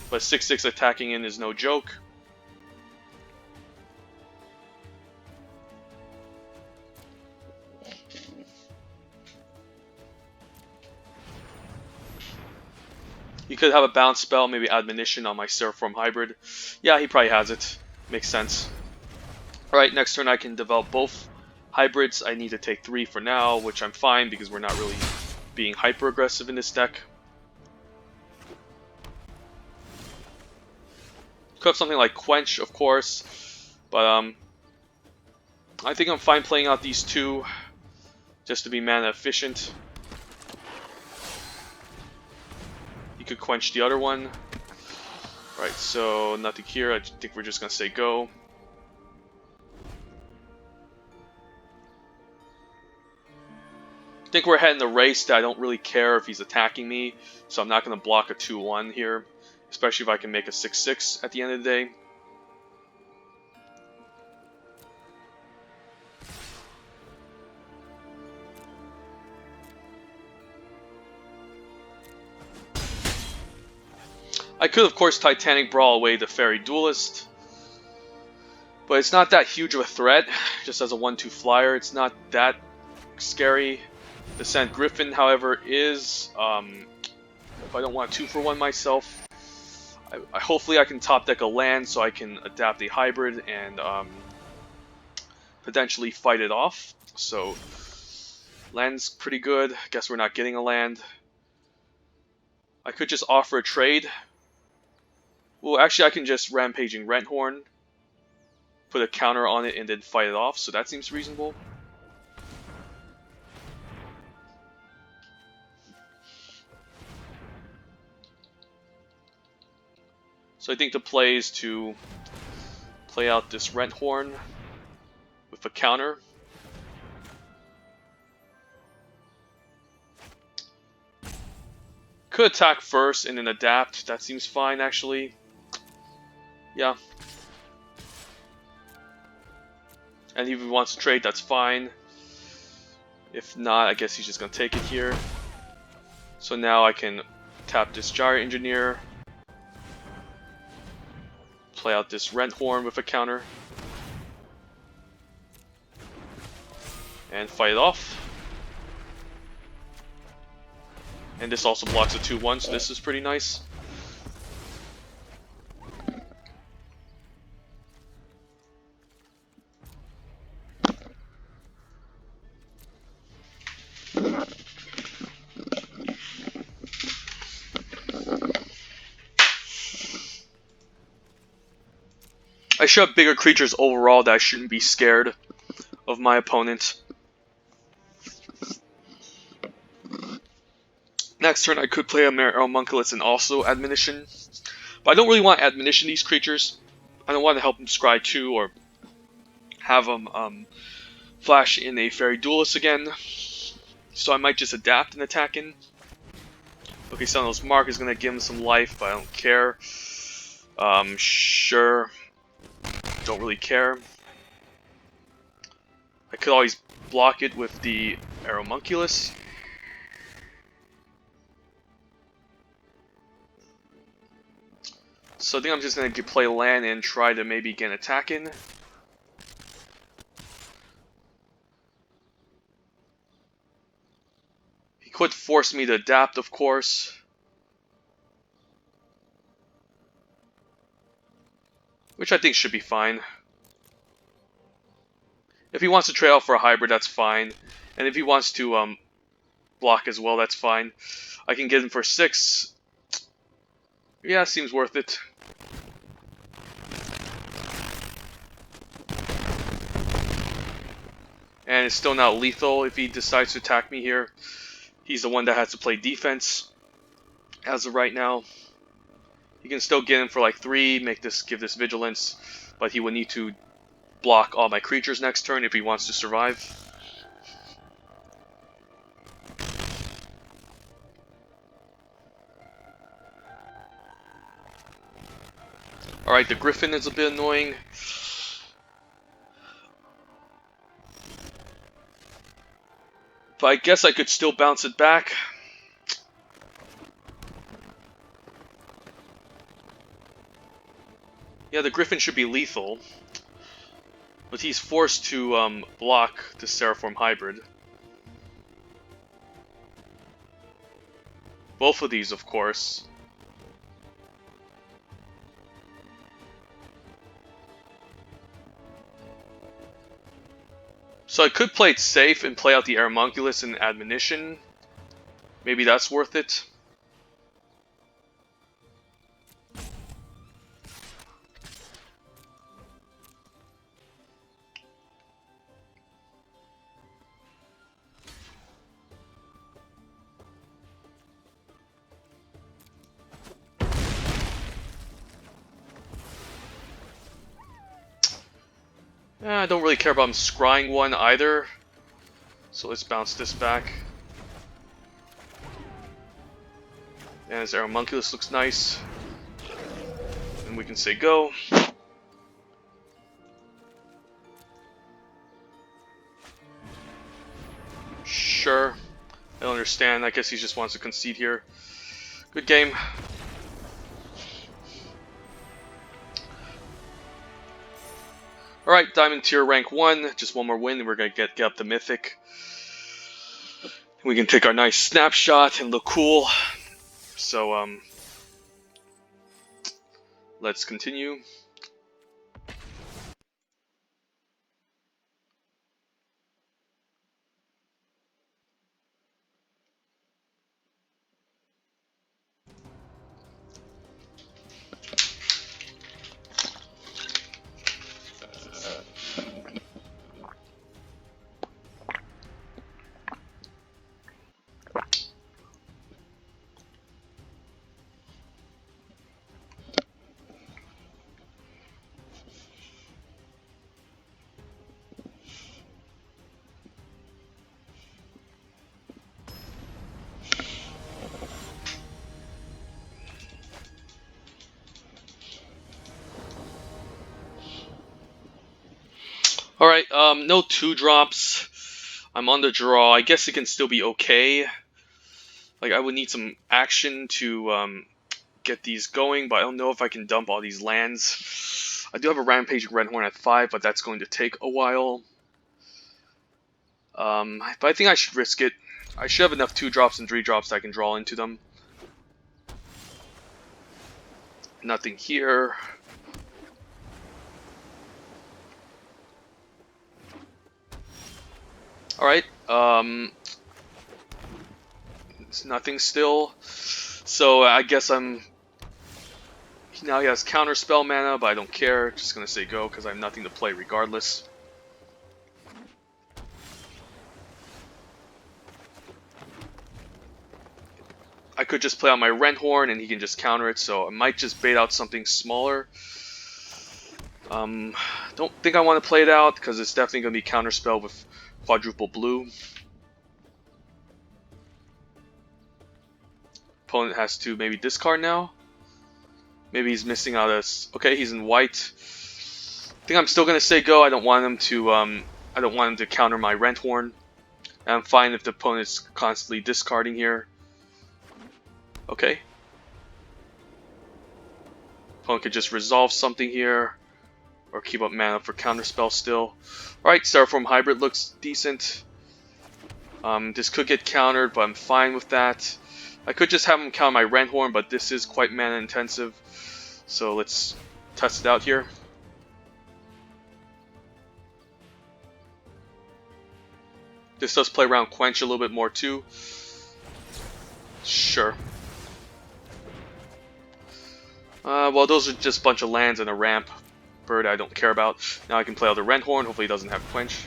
But 6/6 attacking in is no joke. He could have a bounce spell, maybe Admonition on my Seraphim Hybrid. Yeah, he probably has it. Makes sense. Alright, next turn I can develop both hybrids. I need to take 3 for now, which I'm fine because we're not really being hyper aggressive in this deck. Could have something like Quench, of course, but I think I'm fine playing out these 2 just to be mana efficient. You could quench the other one. Right, so nothing here. I think we're just gonna say go. I think we're heading the race that I don't really care if he's attacking me, so I'm not gonna block a 2/1 here, especially if I can make a 6/6 at the end of the day. I could, of course, Titanic Brawl away the Fairy Duelist, but it's not that huge of a threat. Just as a 1/2 flyer, it's not that scary. The Sand Griffin, however, is. If I don't want 2 for 1 myself, hopefully I can top deck a land so I can adapt a hybrid and potentially fight it off. So land's pretty good. Guess we're not getting a land. I could just offer a trade. Well, actually, I can just Rampaging Renthorn, put a counter on it, and then fight it off, so that seems reasonable. So I think the play is to play out this Renthorn with a counter. Could attack first and then adapt. That seems fine, actually. Yeah. And if he wants to trade, that's fine. If not, I guess he's just going to take it here. So now I can tap this Gyre Engineer. Play out this Renthorn with a counter. And fight it off. And this also blocks a 2/1, so this is pretty nice. I should have bigger creatures overall that I shouldn't be scared of my opponent. Next turn I could play a Homunculus and also Admonition. But I don't really want to Admonition these creatures. I don't want to help them scry 2 or have them flash in a Fairy Duelist again. So I might just adapt and attack in. Okay, Sentinel's Mark is going to give him some life, but I don't care. Sure. Don't really care. I could always block it with the Homunculus. So I think I'm just going to play land and try to maybe get an attack in. He could force me to adapt, of course. Which I think should be fine. If he wants to trade out for a hybrid, that's fine. And if he wants to block as well, that's fine. I can get him for 6. Yeah, seems worth it. And it's still not lethal if he decides to attack me here. He's the one that has to play defense as of right now. You can still get him for like 3, give this vigilance, but he would need to block all my creatures next turn if he wants to survive. Alright, the Griffin is a bit annoying. But I guess I could still bounce it back. Yeah, the Griffin should be lethal. But he's forced to block the Seraphim Hybrid. Both of these, of course. So I could play it safe and play out the Aeromunculus and Admonition. Maybe that's worth it. I don't really care about him scrying one either. So let's bounce this back. And his Aeromunculus looks nice. And we can say go. Sure. I don't understand. I guess he just wants to concede here. Good game. Alright, Diamond Tier rank 1. Just one more win and we're going to get up to Mythic. We can take our nice snapshot and look cool. So, let's continue. Alright, no 2-drops. I'm on the draw. I guess it can still be okay. Like, I would need some action to get these going, but I don't know if I can dump all these lands. I do have a Rampaging Redhorn at 5, but that's going to take a while. But I think I should risk it. I should have enough 2-drops and 3-drops that I can draw into them. Nothing here. Alright, it's nothing still. So I guess now he has counterspell mana, but I don't care. Just gonna say go because I have nothing to play regardless. I could just play out my Renthorn and he can just counter it, so I might just bait out something smaller. Don't think I want to play it out because it's definitely gonna be counterspell with quadruple blue. Opponent has to maybe discard now. Maybe he's missing out a... Okay, he's in white. I think I'm still gonna say go. I don't want him to counter my Renthorn. And I'm fine if the opponent's constantly discarding here. Okay. Opponent could just resolve something here. Or keep up mana for counterspell still. Alright, Seraphim Hybrid looks decent. This could get countered, but I'm fine with that. I could just have him counter my Renthorn, but this is quite mana intensive. So let's test it out here. This does play around Quench a little bit more too. Sure. Well, those are just a bunch of lands and a ramp. Bird I don't care about. Now I can play out the Renthorn. Hopefully he doesn't have Quench.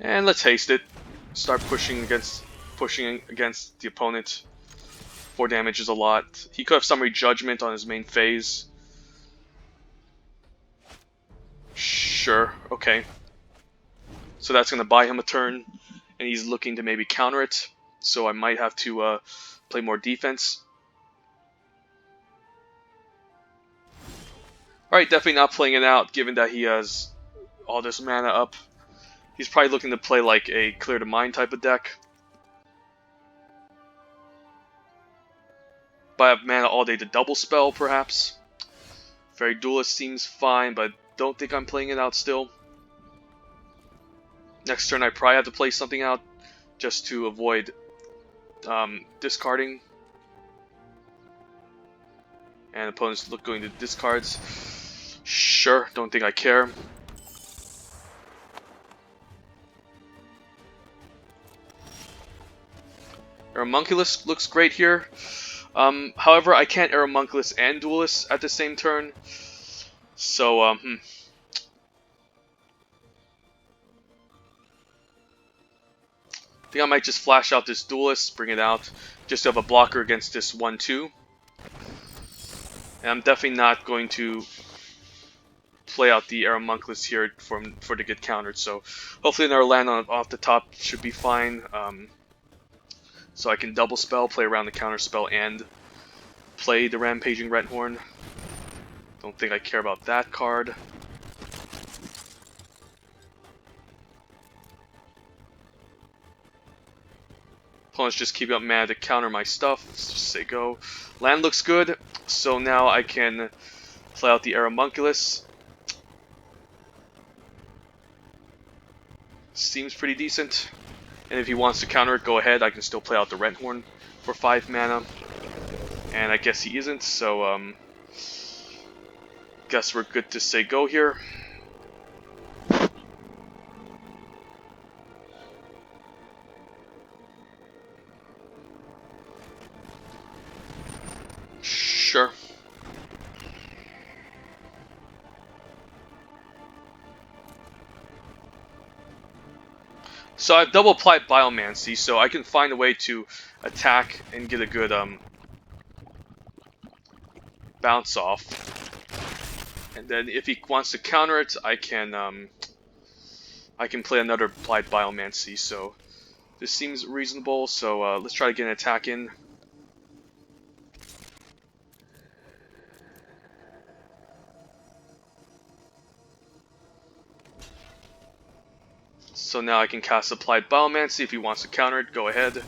And let's haste it. Start pushing against the opponent. 4 damage is a lot. He could have Summary Judgment on his main phase. Sure, okay. So that's going to buy him a turn, and he's looking to maybe counter it. So I might have to play more defense. Alright, definitely not playing it out, given that he has all this mana up. He's probably looking to play like a Clear to Mind type of deck. But I have mana all day to double spell, perhaps. Fairy Duelist seems fine, but don't think I'm playing it out still. Next turn I probably have to play something out, just to avoid discarding. And opponents going to discards. Sure, don't think I care. Aeromunculus looks great here. However, I can't Aeromunculus and Duelist at the same turn. So, I think I might just flash out this Duelist, bring it out, just to have a blocker against this 1-2. And I'm definitely not going to play out the Aeromunculus here for to get countered. So hopefully another land off the top should be fine. So I can double spell, play around the counter spell, and play the Rampaging Renthorn. Don't think I care about that card. Opponents just keep up mana to counter my stuff. Let's just say go. Land looks good, so now I can play out the Aeromunculus. Seems pretty decent. And if he wants to counter it, go ahead. I can still play out the Renthorn for 5 mana. And I guess he isn't, so guess we're good to say go here. Sure. So I've double applied Biomancy, so I can find a way to attack and get a good bounce off. And then if he wants to counter it, I can play another applied Biomancy. So this seems reasonable. So let's try to get an attack in. So now I can cast Applied Biomancy. If he wants to counter it, go ahead.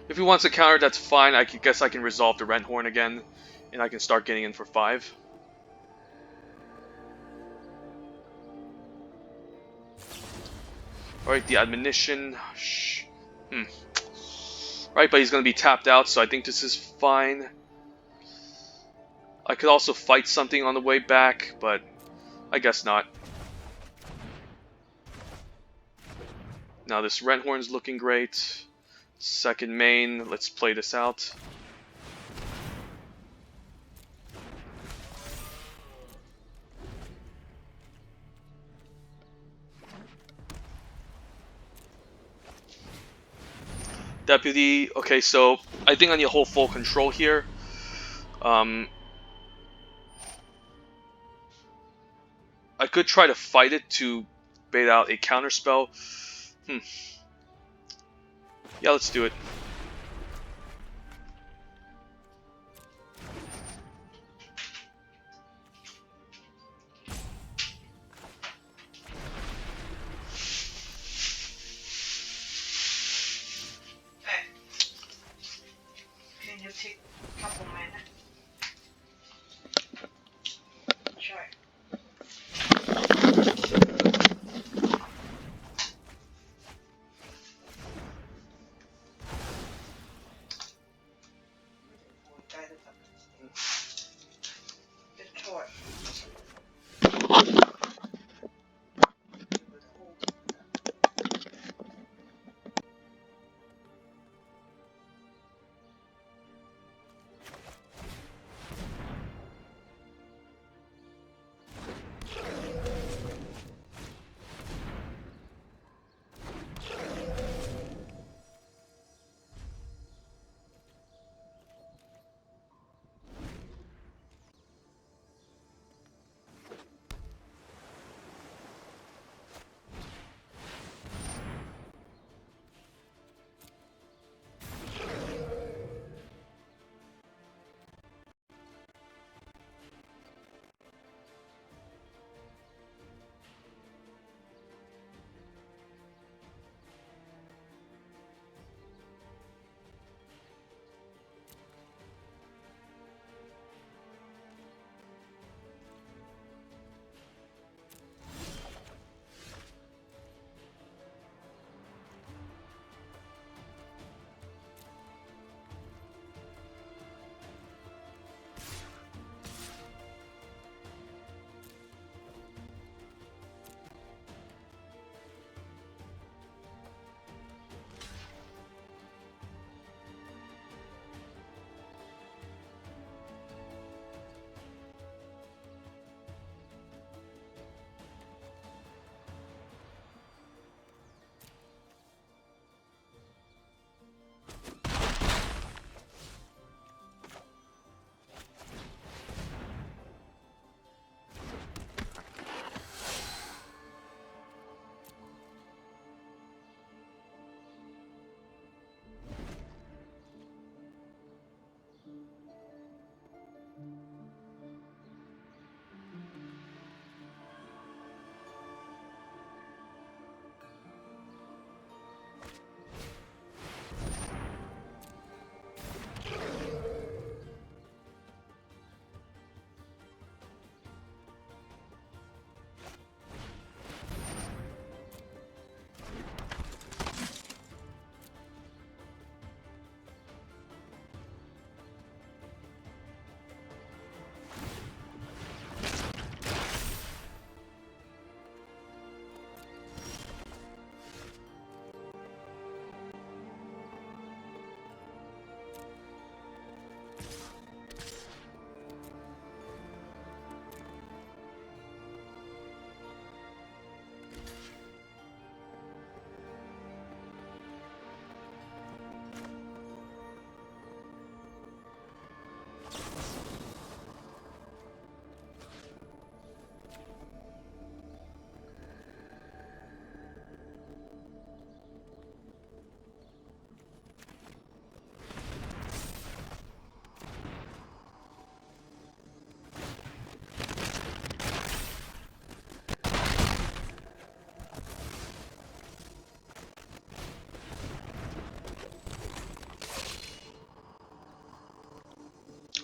If he wants to counter, that's fine. I guess I can resolve the Renthorn again, and I can start getting in for 5. Alright, the Admonition. Right, but he's going to be tapped out, so I think this is fine. I could also fight something on the way back, but I guess not. Now this Renthorn's looking great. Second main, let's play this out. Deputy, okay, so I think I need to hold full control here. I could try to fight it to bait out a counter spell. Yeah, let's do it. Take a couple minutes. Sure.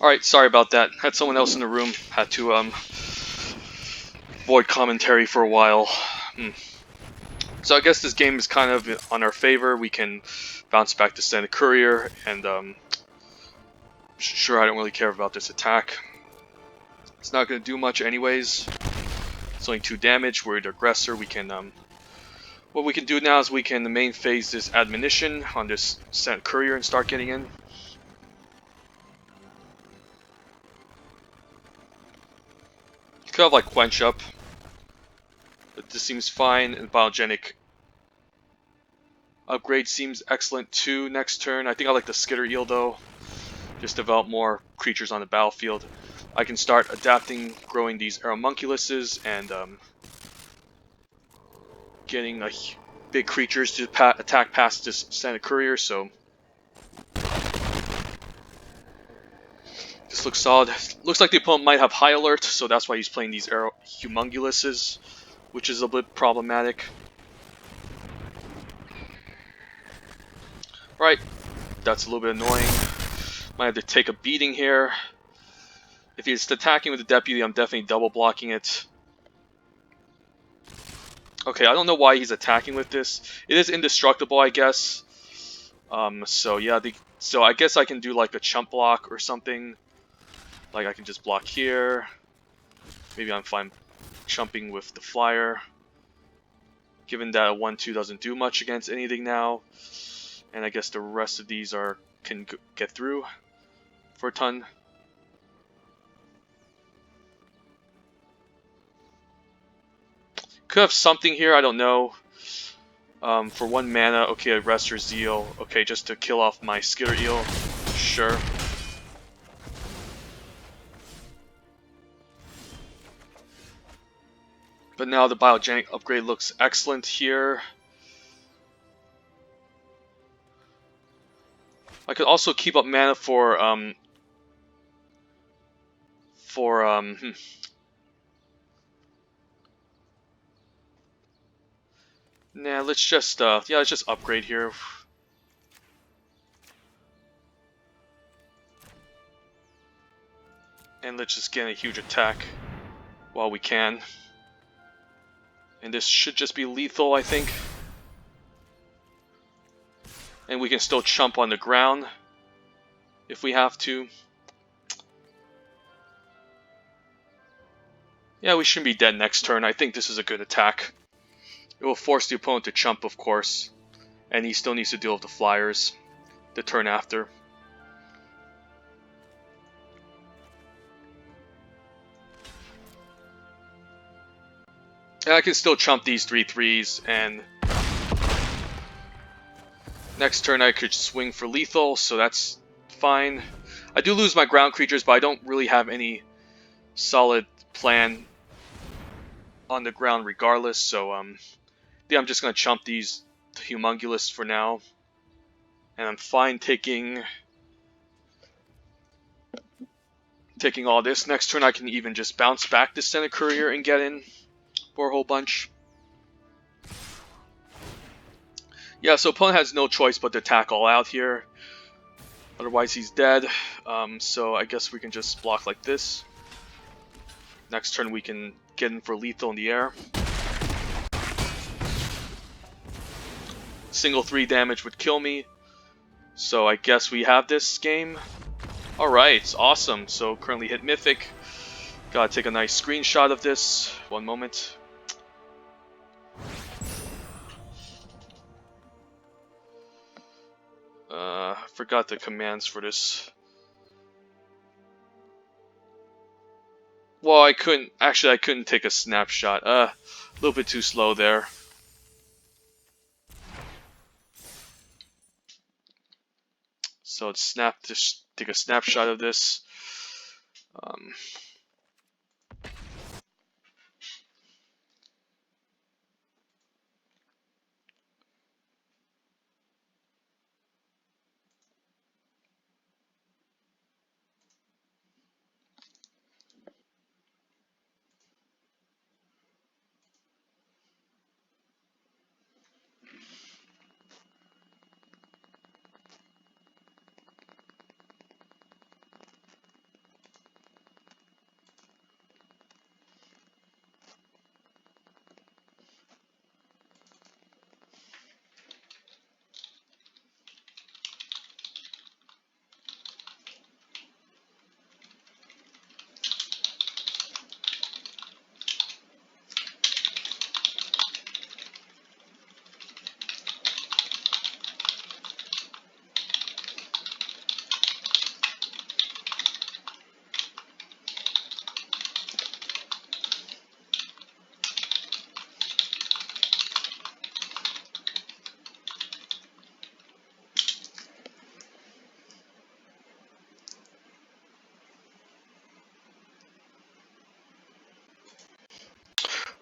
Alright, sorry about that. Had someone else in the room. Had to void commentary for a while. So I guess this game is kind of on our favor. We can bounce back to Santa Courier, and sure, I don't really care about this attack. It's not going to do much anyways. It's only 2 damage. We're the aggressor. We can what we can do now is we can main phase this admonition on this Santa Courier and start getting in. Could have like quench up, but this seems fine. And biogenic upgrade seems excellent too. Next turn, I think I like the skitter eel though. Just develop more creatures on the battlefield. I can start adapting, growing these aeromunculuses and getting big creatures to attack past this Santa Courier. So this looks solid. Looks like the opponent might have high alert, so that's why he's playing these aeromunculuses, which is a bit problematic. Right, that's a little bit annoying. Might have to take a beating here. If he's attacking with the deputy, I'm definitely double blocking it. Okay, I don't know why he's attacking with this. It is indestructible, I guess. So yeah, so I guess I can do like a chump block or something. Like I can just block here. Maybe I'm fine chumping with the flyer. Given that a 1-2 doesn't do much against anything now. And I guess the rest of these can get through for a ton. Could have something here, I don't know. For 1 mana, okay, a Restor Zeal. Okay, just to kill off my Skitter Eel. Sure. But now the biogenic upgrade looks excellent here. I could also keep up mana for nah, let's just yeah, let's just upgrade here. And let's just get a huge attack while we can. And this should just be lethal, I think. And we can still chump on the ground if we have to. Yeah, we shouldn't be dead next turn. I think this is a good attack. It will force the opponent to chump, of course. And he still needs to deal with the flyers the turn after. And I can still chump these 3/3s, and next turn I could swing for lethal, so that's fine. I do lose my ground creatures, but I don't really have any solid plan on the ground regardless, so yeah, I'm just going to chump these Humongulus for now. And I'm fine taking all this. Next turn I can even just bounce back to Santa Courier and get in for a whole bunch. Yeah, so opponent has no choice but to attack all out here. Otherwise he's dead. So I guess we can just block like this. Next turn we can get in for lethal in the air. Single 3 damage would kill me. So I guess we have this game. Alright, awesome. So currently hit mythic. Gotta take a nice screenshot of this. One moment. Forgot the commands for this. Well, I couldn't take a snapshot. A little bit too slow there. So let's just take a snapshot of this.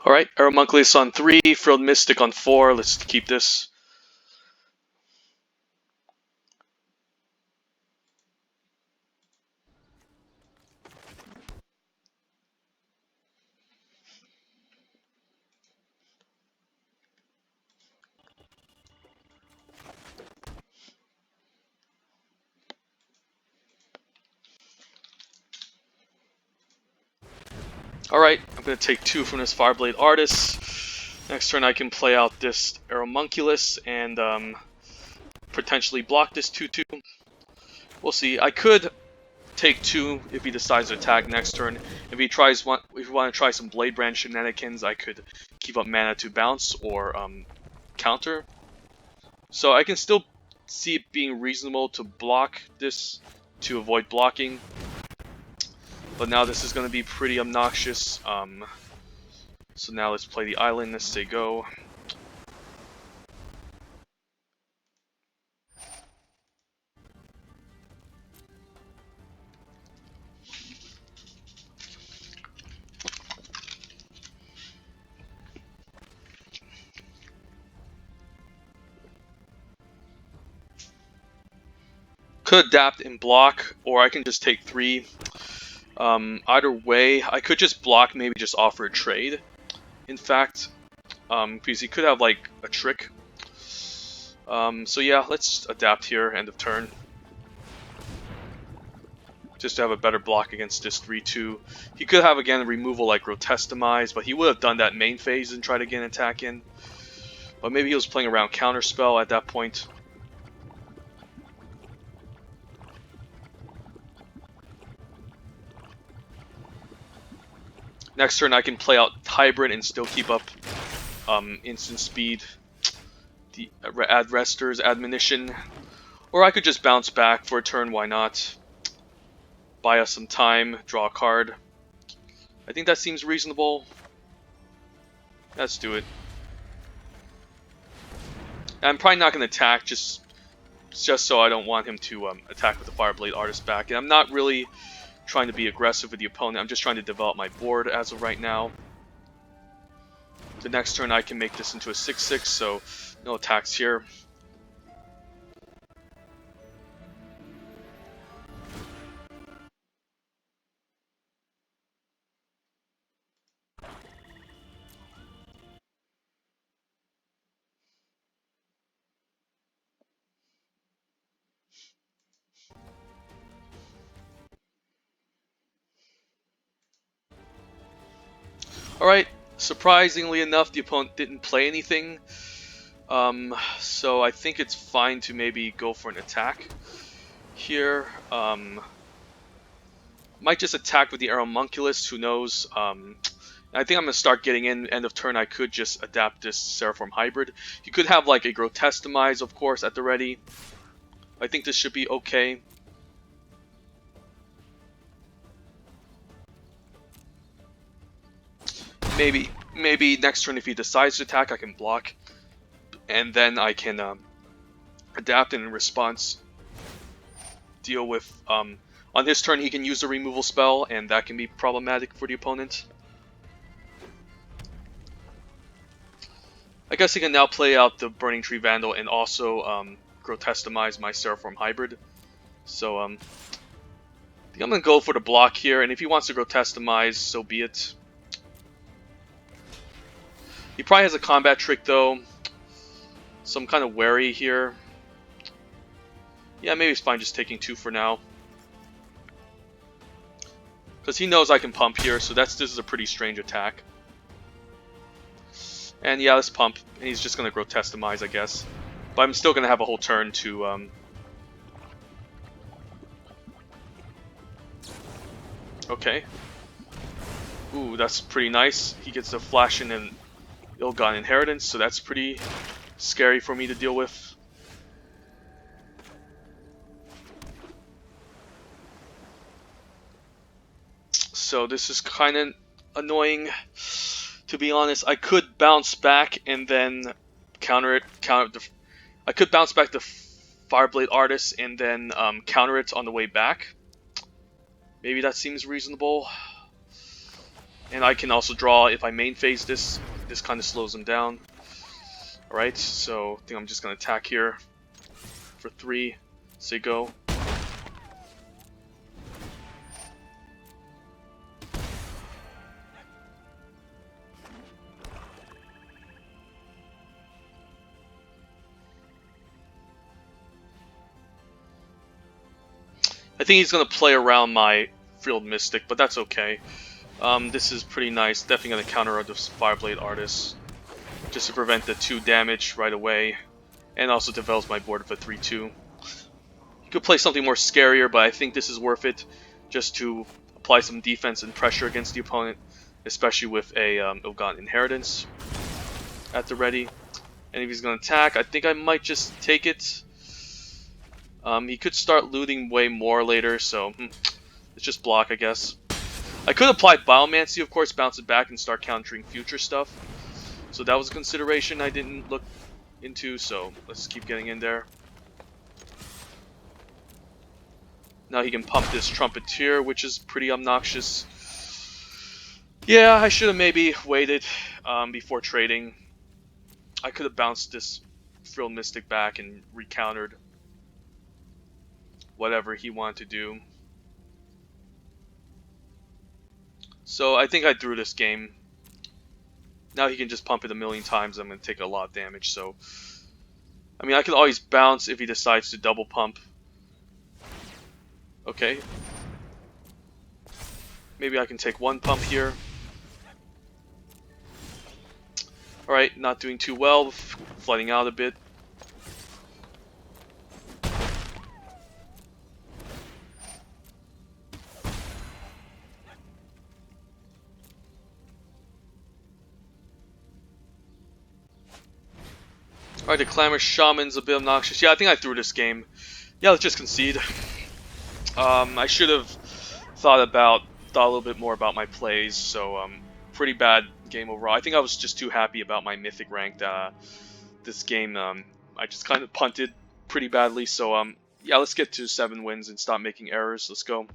Alright, Aeromunculus on 3, Frilled Mystic on 4. Let's keep this. Alright, I'm going to take 2 from this Fireblade Artist. Next turn I can play out this Aeromunculus and potentially block this 2-2. We'll see. I could take 2 if he decides to attack next turn. If he want to try some Blade Brand shenanigans, I could keep up mana to bounce or counter. So I can still see it being reasonable to block this to avoid blocking. But now this is going to be pretty obnoxious. So now let's play the island. Let's say go. Could adapt and block, or I can just take 3. Either way, I could just block, maybe just offer a trade. In fact, because he could have like a trick. So yeah, let's adapt here, end of turn. Just to have a better block against this 3-2. He could have again removal like Grotesque Demise, but he would have done that main phase and tried to get an attack in. But maybe he was playing around Counterspell at that point. Next turn I can play out Hybrid and still keep up instant speed, add Resters, Admonition, or I could just bounce back for a turn, why not? Buy us some time, draw a card. I think that seems reasonable. Let's do it. I'm probably not going to attack, just so I don't want him to attack with the Fireblade Artist back. And I'm not really trying to be aggressive with the opponent, I'm just trying to develop my board as of right now. The next turn I can make this into a 6-6, so no attacks here. Alright, surprisingly enough, the opponent didn't play anything. So I think it's fine to maybe go for an attack here. Might just attack with the Aeromunculus, who knows. I think I'm going to start getting in end of turn. I could just adapt this Seraphim Hybrid. You could have like a Grotesque Demise, of course, at the ready. I think this should be okay. Maybe next turn if he decides to attack, I can block. And then I can adapt and in response deal with... on his turn he can use a removal spell, and that can be problematic for the opponent. I guess he can now play out the Burning Tree Vandal and also Grotesque Demise my Seraphim Hybrid. So I think I'm going to go for the block here, and if he wants to Grotesque Demise, so be it. He probably has a combat trick though, so I'm kind of wary here. Yeah, maybe it's fine just taking 2 for now. Because he knows I can pump here, so this is a pretty strange attack. And yeah, let's pump. And he's just going to Grotesque Demise, I guess. But I'm still going to have a whole turn to... Okay. Ooh, that's pretty nice. He gets a Flash in an Ill-Gotten Inheritance, so that's pretty scary for me to deal with. So this is kind of annoying, to be honest. I could bounce back and then counter it. I could bounce back the Fireblade Artist and then counter it on the way back. Maybe that seems reasonable. And I can also draw if I main phase this. This kind of slows him down. Alright, so I think I'm just going to attack here for 3. Say go. I think he's going to play around my Field Mystic, but that's okay. This is pretty nice. Definitely going to counter the Fireblade Artist, just to prevent the 2 damage right away, and also develops my board for 3-2. You could play something more scarier, but I think this is worth it, just to apply some defense and pressure against the opponent, especially with a Ill-Gotten Inheritance at the ready. And if he's going to attack, I think I might just take it. He could start looting way more later, so let's just block, I guess. I could apply Biomancy, of course, bounce it back and start countering future stuff. So that was a consideration I didn't look into, so let's keep getting in there. Now he can pump this Trumpeteer, which is pretty obnoxious. Yeah, I should have maybe waited before trading. I could have bounced this Frill Mystic back and recountered whatever he wanted to do. So I think I drew this game. Now he can just pump it a million times. I'm going to take a lot of damage. So, I mean, I can always bounce if he decides to double pump. Okay. Maybe I can take 1 pump here. Alright, not doing too well. Flooding out a bit. Alright, the Clamor Shaman's a bit obnoxious. Yeah, I think I threw this game. Yeah, let's just concede. I should have thought a little bit more about my plays, so pretty bad game overall. I think I was just too happy about my mythic rank that this game I just kind of punted pretty badly. So yeah, let's get to 7 wins and stop making errors. Let's go.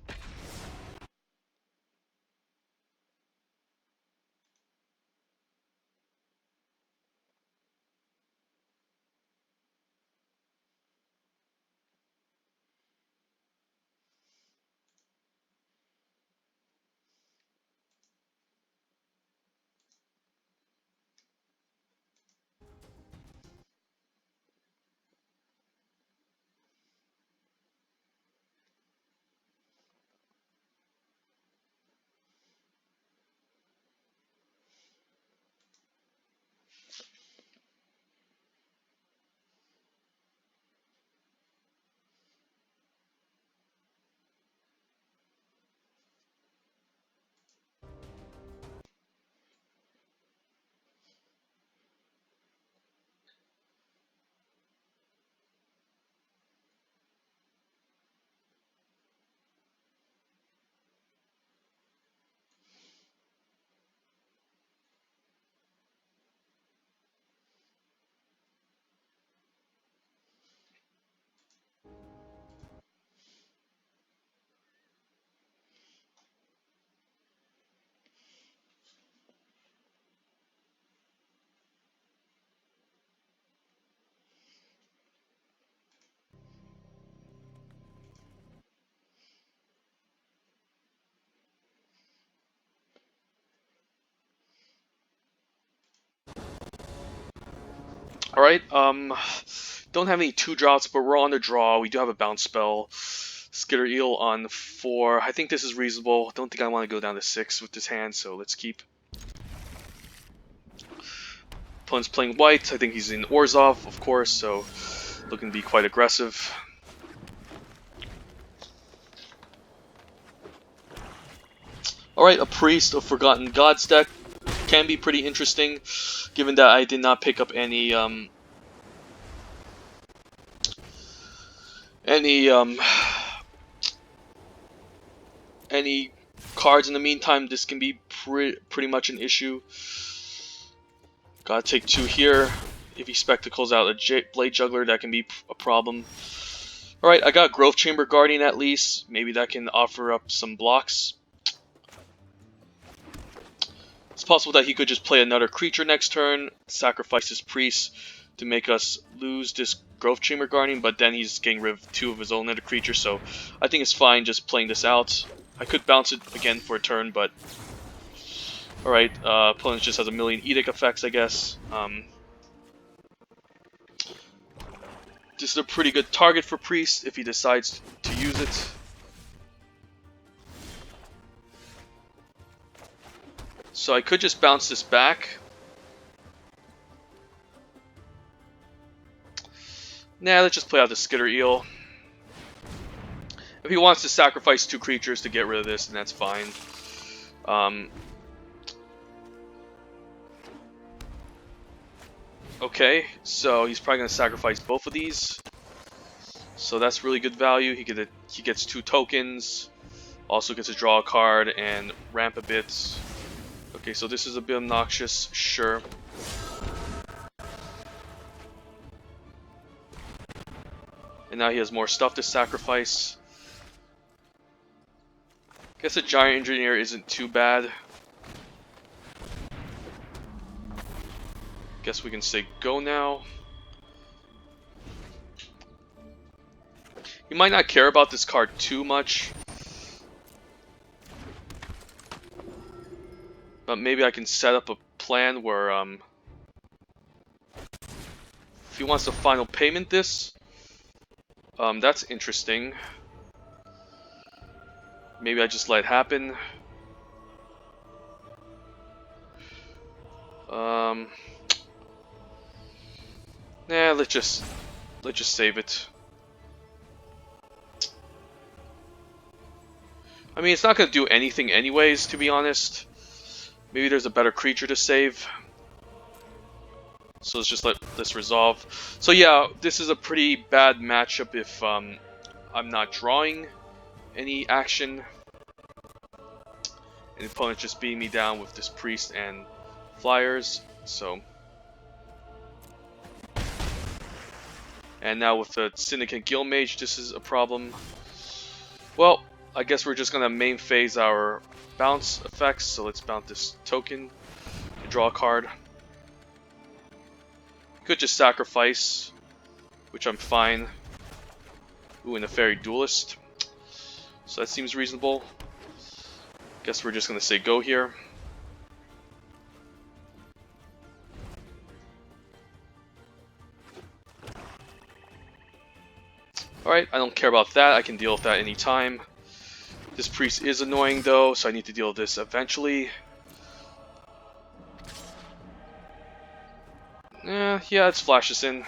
All right. Don't have any 2-drops, but we're on the draw. We do have a bounce spell. Skitter Eel on 4. I think this is reasonable. Don't think I want to go down to 6 with this hand, so let's keep. Opponent's playing white. I think he's in Orzhov, of course, so looking to be quite aggressive. Alright, a Priest of Forgotten Gods deck can be pretty interesting, given that I did not pick up any cards in the meantime. This can be pretty much an issue. Gotta take 2 here. If he spectacles out a Blade Juggler, that can be a problem. Alright, I got Growth Chamber Guardian at least. Maybe that can offer up some blocks. It's possible that he could just play another creature next turn, sacrifice his priest to make us lose this Growth Chamber Guardian, but then he's getting rid of 2 of his own other creatures, so I think it's fine just playing this out. I could bounce it again for a turn, but alright, opponent just has a million edict effects, I guess. This is a pretty good target for Priest if he decides to use it. So I could just bounce this back. Nah, let's just play out the Skitter Eel. If he wants to sacrifice 2 creatures to get rid of this, then that's fine. Okay, so he's probably going to sacrifice both of these. So that's really good value. He gets 2 tokens, also gets to draw a card and ramp a bit. Okay, so this is a bit obnoxious, sure. And now he has more stuff to sacrifice. Guess a Giant Engineer isn't too bad. Guess we can say go now. You might not care about this card too much, but maybe I can set up a plan where if he wants to final payment this, that's interesting. Maybe I just let it happen. Nah, let's just save it. I mean, it's not gonna do anything anyways, to be honest. Maybe there's a better creature to save. So let's just let this resolve. So yeah, this is a pretty bad matchup if I'm not drawing any action. And the opponent's just beating me down with this priest and flyers. So, and now with the Syndicate Guildmage, this is a problem. Well, I guess we're just gonna main phase our bounce effects. So let's bounce this token to draw a card. Could just sacrifice, which I'm fine. Ooh, and a Fairy Duelist. So that seems reasonable. Guess we're just gonna say go here. Alright, I don't care about that. I can deal with that anytime. This priest is annoying though, so I need to deal with this eventually. Yeah, let's flash this in.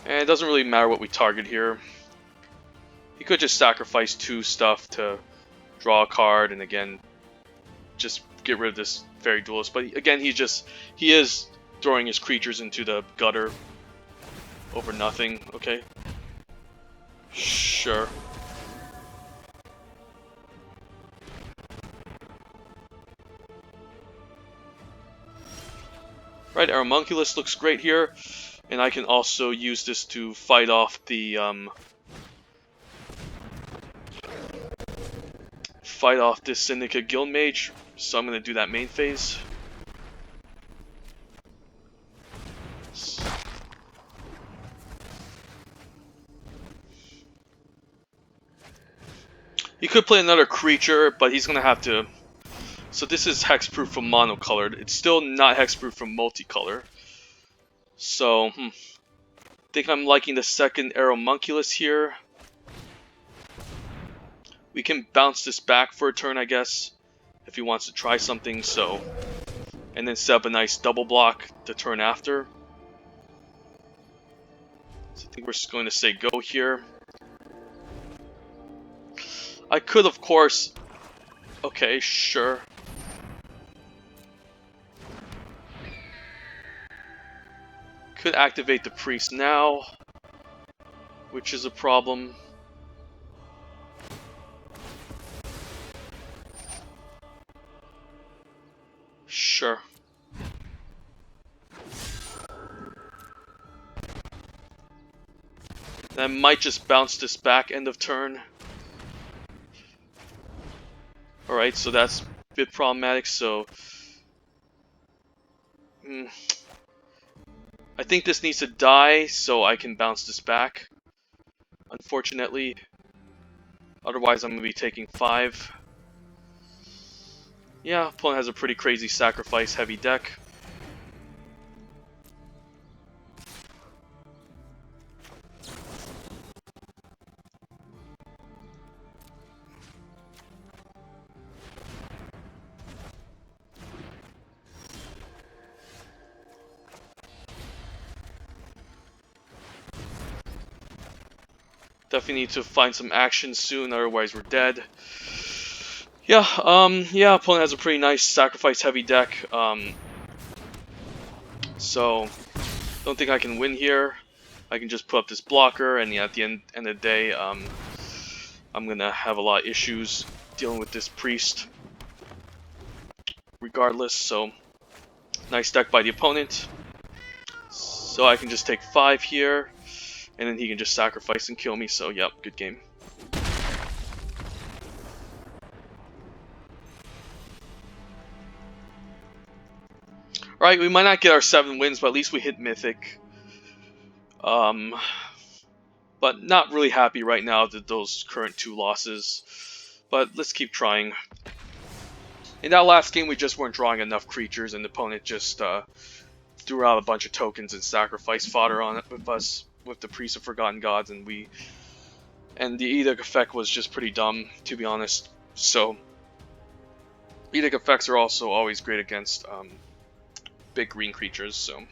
And it doesn't really matter what we target here. He could just sacrifice 2 stuff to draw a card and again just get rid of this Fairy Duelist. But again, he is throwing his creatures into the gutter over nothing. Okay. Sure. Right, our Homunculus looks great here. And I can also use this to fight off the this Syndicate Guildmage. So I'm gonna do that main phase. He could play another creature, but he's gonna have to. So this is hexproof from monocolored. It's still not hexproof from multicolor. So, think I'm liking the second Homunculus here. We can bounce this back for a turn, I guess, if he wants to try something. So, and then set up a nice double block the turn after. So I think we're just going to say go here. I could, of course. Okay, sure. Could activate the priest now, which is a problem. Sure. I might just bounce this back end of turn. Alright, so that's a bit problematic, so... I think this needs to die so I can bounce this back. Unfortunately. Otherwise I'm going to be taking 5. Yeah, opponent has a pretty crazy sacrifice heavy deck. Definitely need to find some action soon, otherwise we're dead. Yeah, opponent has a pretty nice sacrifice heavy deck. So don't think I can win here. I can just put up this blocker, and yeah, at the end of the day, I'm gonna have a lot of issues dealing with this priest. Regardless, so nice deck by the opponent. So I can just take 5 here, and then he can just sacrifice and kill me. So yep, good game. Alright, we might not get our 7 wins, but at least we hit mythic. But not really happy right now with those current 2 losses. But let's keep trying. In that last game, we just weren't drawing enough creatures, and the opponent just threw out a bunch of tokens and sacrifice fodder on it with us, with the Priest of Forgotten Gods, and the Edict effect was just pretty dumb, to be honest. So, Edict effects are also always great against big green creatures, so...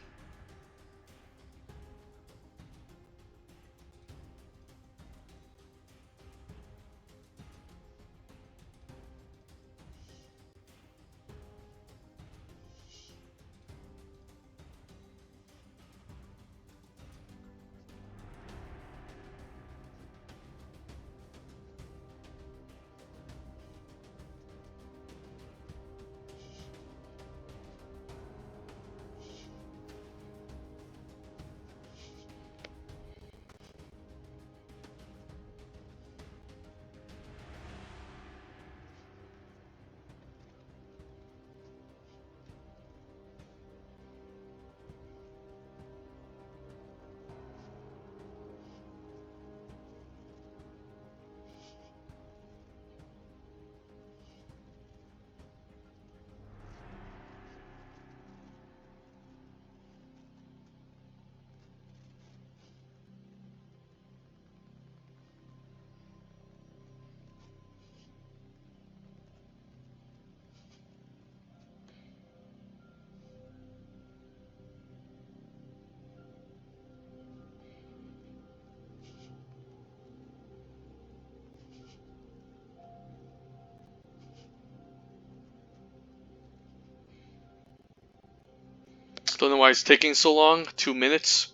Don't know why it's taking so long, 2 minutes.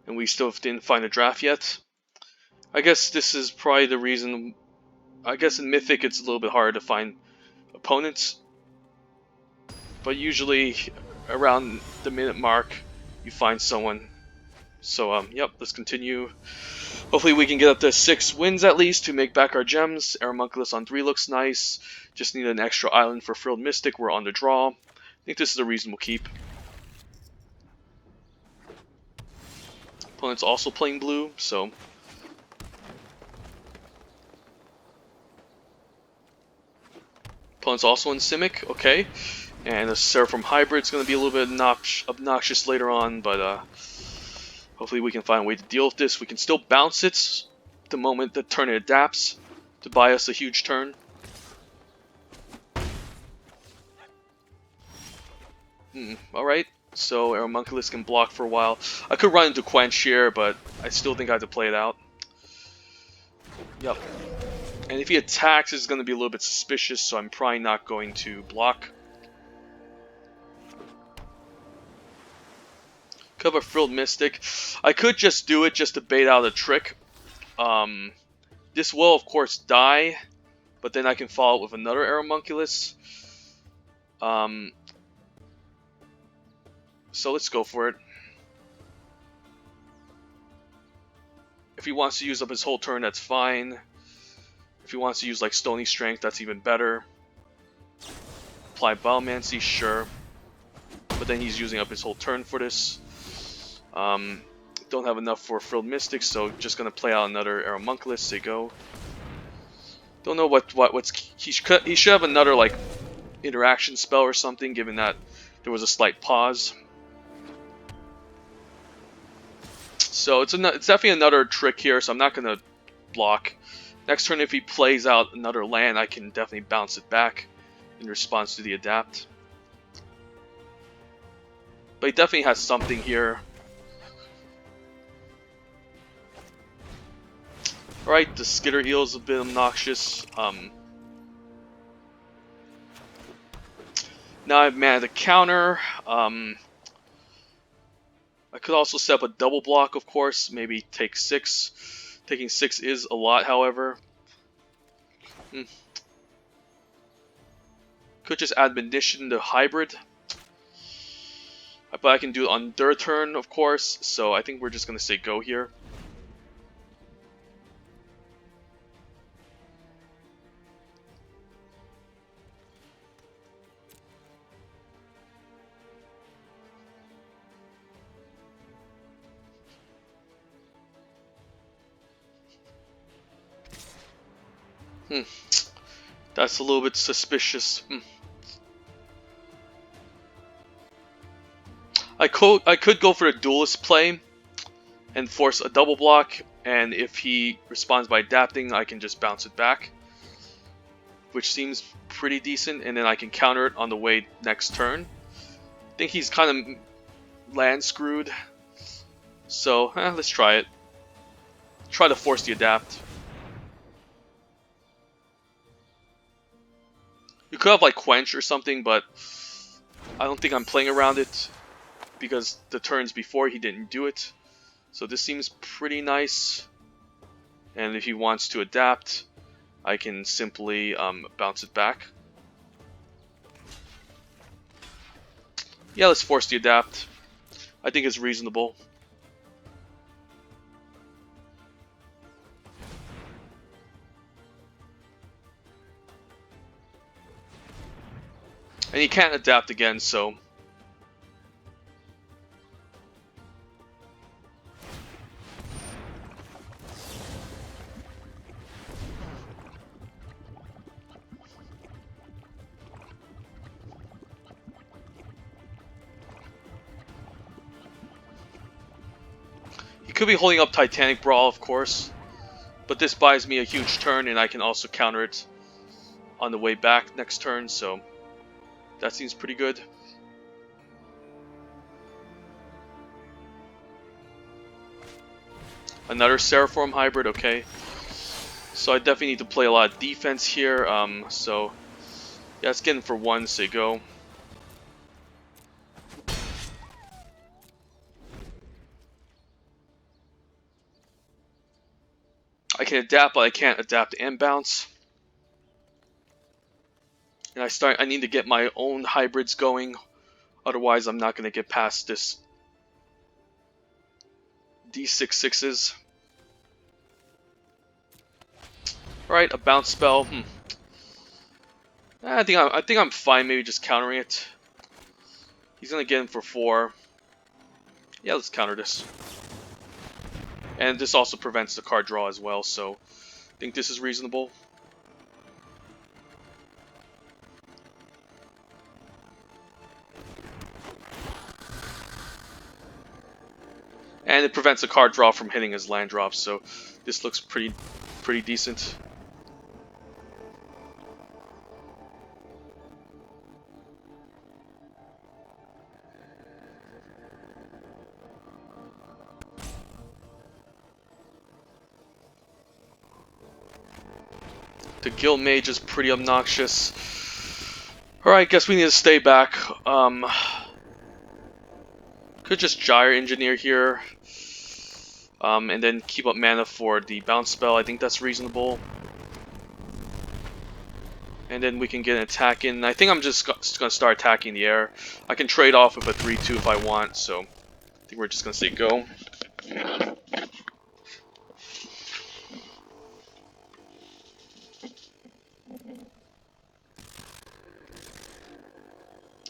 And we still didn't find a draft yet. I guess this is probably the reason. I guess in Mythic it's a little bit harder to find opponents. But usually around the minute mark you find someone. So yep, let's continue. Hopefully we can get up to 6 wins at least to make back our gems. Aeromunculus on 3 looks nice. Just need an extra island for Frilled Mystic. We're on the draw. I think this is a reasonable keep. Opponent's also playing blue, so... Opponent's also in Simic, okay. And the Seraphim Hybrid's going to be a little bit obnoxious later on, but hopefully we can find a way to deal with this. We can still bounce it the moment the turn it adapts to buy us a huge turn. Alright, so Aeromunculus can block for a while. I could run into Quench here, but I still think I have to play it out. Yep. And if he attacks, it's going to be a little bit suspicious, so I'm probably not going to block. Could have a Frilled Mystic. I could just do it just to bait out a trick. This will, of course, die, but then I can follow it with another Aeromunculus. So let's go for it. If he wants to use up his whole turn, that's fine. If he wants to use like Stony Strength, that's even better. Apply Biomancy, sure. But then he's using up his whole turn for this. Don't have enough for Frilled Mystic, so just gonna play out another Aeromunculus. They go. Don't know what's he should have another like interaction spell or something, given that there was a slight pause. So it's definitely another trick here. So I'm not gonna block. Next turn, if he plays out another land, I can definitely bounce it back in response to the adapt. But he definitely has something here. Alright, the Skitter Eel is a bit obnoxious. Now I have mana to counter. I could also set up a double block, of course. Maybe take 6. Taking 6 is a lot, however. Could just Admonition to Hybrid. But I can do it on their turn, of course. So I think we're just going to say go here. That's a little bit suspicious. I could go for a duelist play and force a double block, and if he responds by adapting, I can just bounce it back, which seems pretty decent, and then I can counter it on the way next turn. I think he's kind of land screwed, so let's try it. Try to force the adapt. You could have like Quench or something, but I don't think I'm playing around it because the turns before he didn't do it. So this seems pretty nice. And if he wants to adapt, I can simply bounce it back. Yeah, let's force the adapt. I think it's reasonable. And he can't adapt again, so... He could be holding up Titanic Brawl, of course. But this buys me a huge turn, and I can also counter it on the way back next turn, so... that seems pretty good. Another Seraphim hybrid, okay. So I definitely need to play a lot of defense here. So yeah, let's get in for 1, say go. I can adapt, but I can't adapt and bounce. And I need to get my own hybrids going, otherwise I'm not going to get past this D6/6s. Alright, a bounce spell. I think I'm fine. Maybe just countering it. He's going to get in for 4. Yeah, let's counter this. And this also prevents the card draw as well, so I think this is reasonable. And it prevents the card draw from hitting his land drops, so this looks pretty decent. The Guild Mage is pretty obnoxious. Alright, guess we need to stay back. Could just Gyre Engineer here. And then keep up mana for the bounce spell. I think that's reasonable. And then we can get an attack in. I think I'm just going to start attacking the air. I can trade off with a 3/2 if I want, so I think we're just going to say go.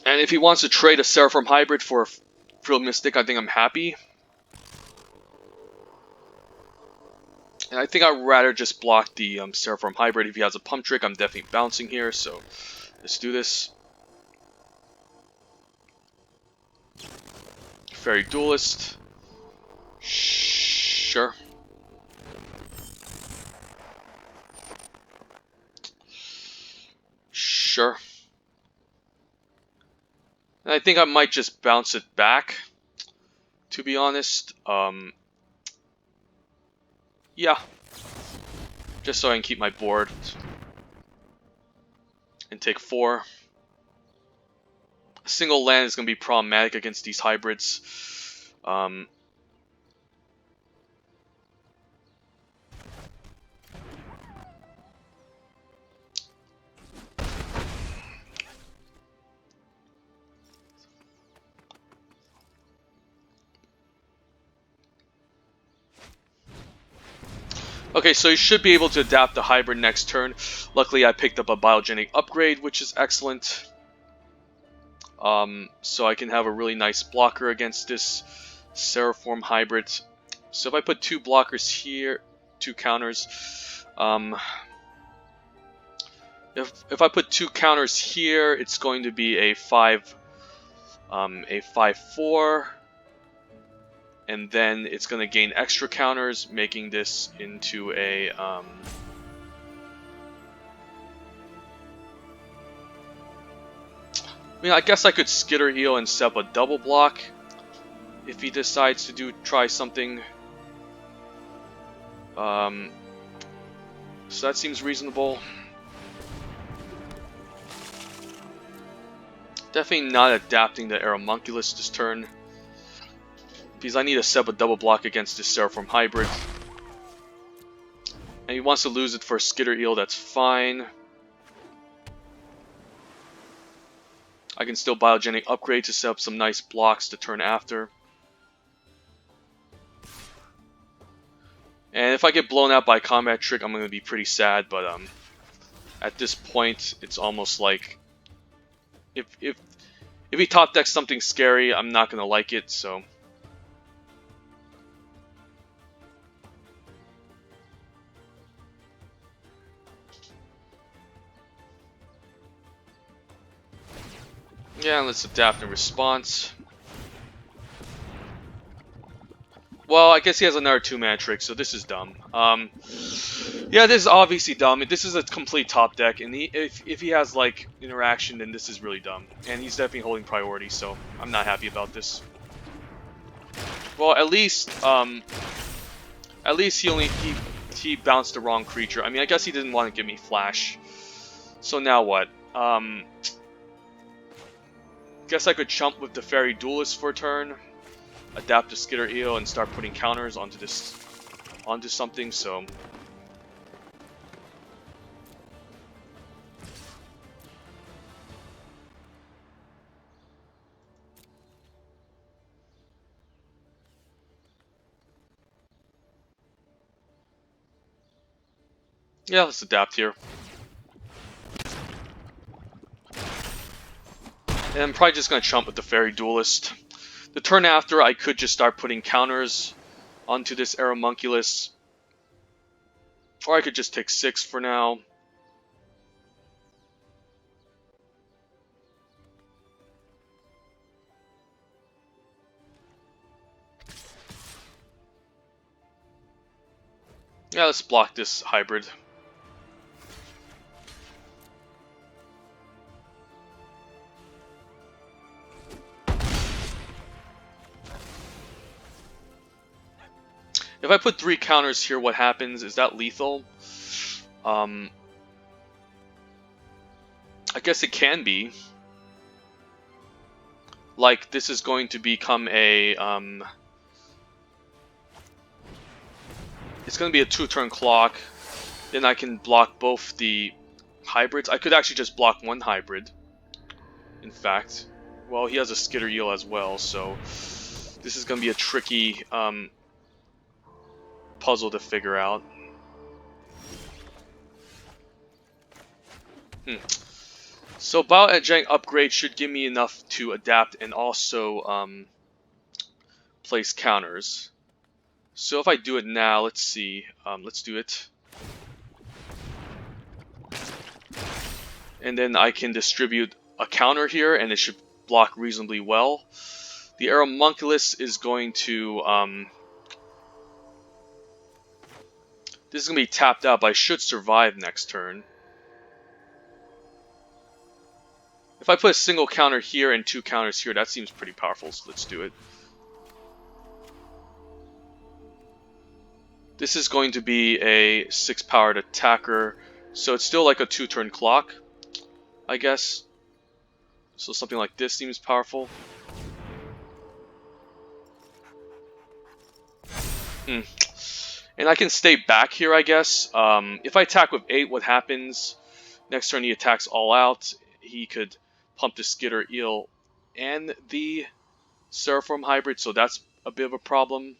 And if he wants to trade a Seraphim Hybrid for a Frill Mystic, I think I'm happy. And I think I'd rather just block the Seraphim Hybrid. If he has a Pump Trick, I'm definitely bouncing here, so let's do this. Fairy Duelist. Sure. Sure. And I think I might just bounce it back, to be honest. Yeah. Just so I can keep my board. And take 4. A single land is going to be problematic against these hybrids. Okay, so you should be able to adapt the hybrid next turn. Luckily, I picked up a biogenic upgrade, which is excellent. So I can have a really nice blocker against this Seraphim hybrid. So if I put 2 blockers here, 2 counters, if I put 2 counters here, it's going to be a 5/4, and then it's going to gain extra counters, making this into a I mean, I guess I could skitter heal and set up a double block if he decides to try something. So that seems reasonable. Definitely not adapting the Aeromunculus this turn, because I need to set up a double block against this Seraphim hybrid. And he wants to lose it for a skitter eel, that's fine. I can still biogenic upgrade to set up some nice blocks the turn after. And if I get blown out by a combat trick, I'm going to be pretty sad, but at this point, it's almost like if he top decks something scary, I'm not going to like it, so. Yeah, let's adapt in response. Well, I guess he has another 2-mana trick, so this is dumb. Yeah, this is obviously dumb. This is a complete top deck, and if he has like interaction, then this is really dumb. And he's definitely holding priority, so I'm not happy about this. Well, at least he bounced the wrong creature. I mean, I guess he didn't want to give me flash. So now what? Guess I could chump with the Fairy Duelist for a turn, adapt to Skitter Eel, and start putting counters onto something. So yeah, let's adapt here. And I'm probably just going to chump with the Fairy Duelist. The turn after, I could just start putting counters onto this Aeromunculus. Or I could just take 6 for now. Yeah, let's block this hybrid. If I put 3 counters here, what happens? Is that lethal? I guess it can be. Like, this is going to become a... it's going to be a 2-turn clock. Then I can block both the hybrids. I could actually just block one hybrid, in fact. Well, he has a Skitter Eel as well, so... this is going to be a tricky puzzle to figure out. So Bioengineering upgrade should give me enough to adapt and also place counters. So if I do it now, let's see. Let's do it. And then I can distribute a counter here, and it should block reasonably well. The Aeromunculus is going to... this is going to be tapped out, but I should survive next turn. If I put a single counter here and 2 counters here, that seems pretty powerful, so let's do it. This is going to be a 6-powered attacker, so it's still like a 2-turn clock, I guess. So something like this seems powerful. And I can stay back here, I guess. If I attack with 8, what happens? Next turn he attacks all out. He could pump the Skitter Eel and the Seraphim Hybrid, so that's a bit of a problem.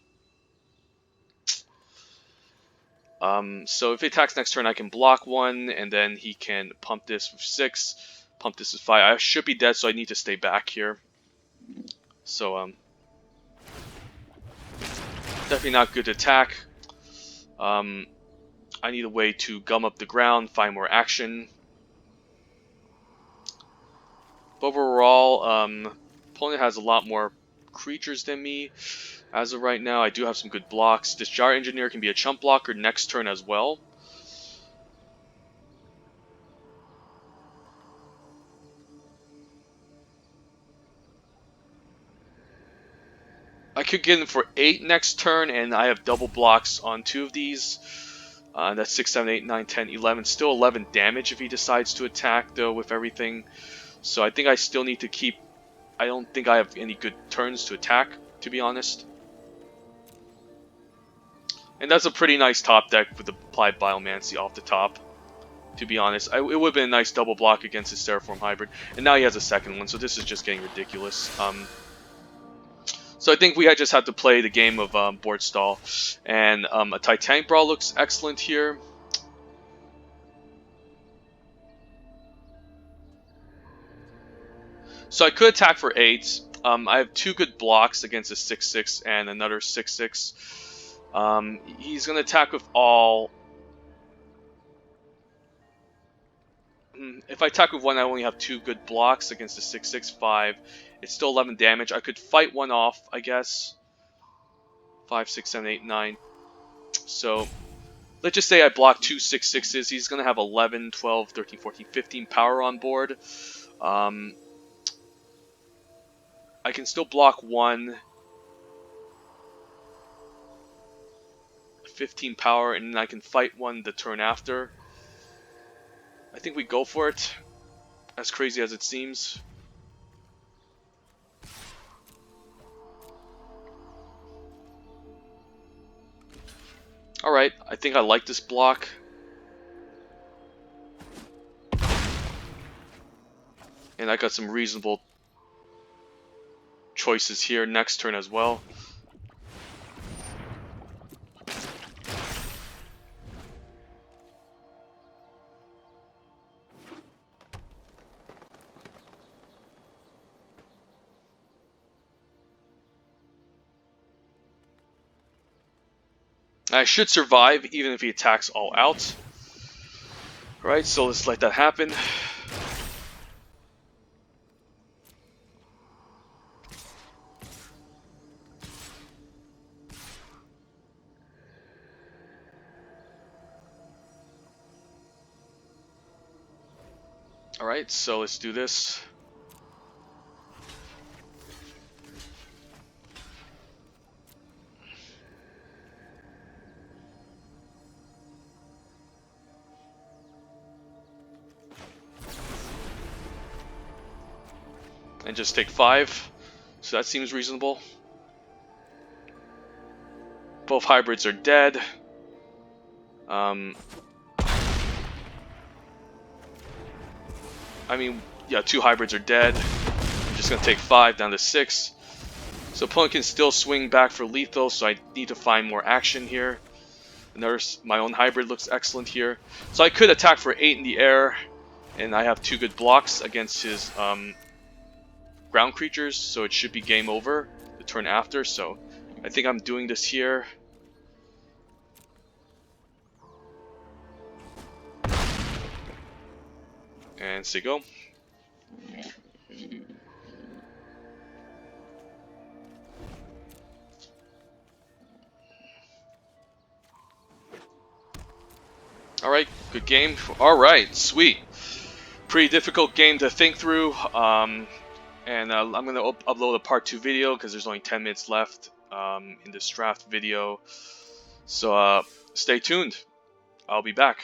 So if he attacks next turn, I can block 1, and then he can pump this with 6, pump this with 5. I should be dead, so I need to stay back here. So, definitely not good to attack. I need a way to gum up the ground, find more action. But overall, opponent has a lot more creatures than me. As of right now, I do have some good blocks. This Jar Engineer can be a chump blocker next turn as well. I could get in for 8 next turn, and I have double blocks on 2 of these. That's 6, 7, 8, 9, 10, 11. Still 11 damage if he decides to attack, though, with everything. So I think I still need to keep... I don't think I have any good turns to attack, to be honest. And that's a pretty nice top deck with Applied Biomancy off the top, to be honest. It would have been a nice double block against his Seraphim Hybrid. And now he has a second one, so this is just getting ridiculous. So I think we just have to play the game of board stall. And a Titanic Brawl looks excellent here. So I could attack for 8. I have 2 good blocks against a 6-6 and another 6-6. He's going to attack with all. If I attack with 1, I only have 2 good blocks against a 6-6, 5. It's still 11 damage. I could fight 1 off, I guess. 5, 6, 7, 8, 9. So, let's just say I block 2 6-6s. He's going to have 11, 12, 13, 14, 15 power on board. I can still block 1. 15 power, and then I can fight 1 the turn after. I think we go for it, as crazy as it seems. Alright, I think I like this block. And I got some reasonable choices here next turn as well. I should survive even if he attacks all out. Alright, so let's let that happen. Alright, so let's do this. And just take 5. So that seems reasonable. Both hybrids are dead. I mean, yeah, 2 hybrids are dead. I'm just going to take 5 down to 6. So opponent can still swing back for lethal, so I need to find more action here. My own hybrid looks excellent here. So I could attack for 8 in the air and I have 2 good blocks against his ground creatures, so it should be game over the turn after. So I think I'm doing this here. And say go. Alright, good game. Alright, sweet. Pretty difficult game to think through. And I'm going to upload a part 2 video because there's only 10 minutes left in this draft video. So stay tuned. I'll be back.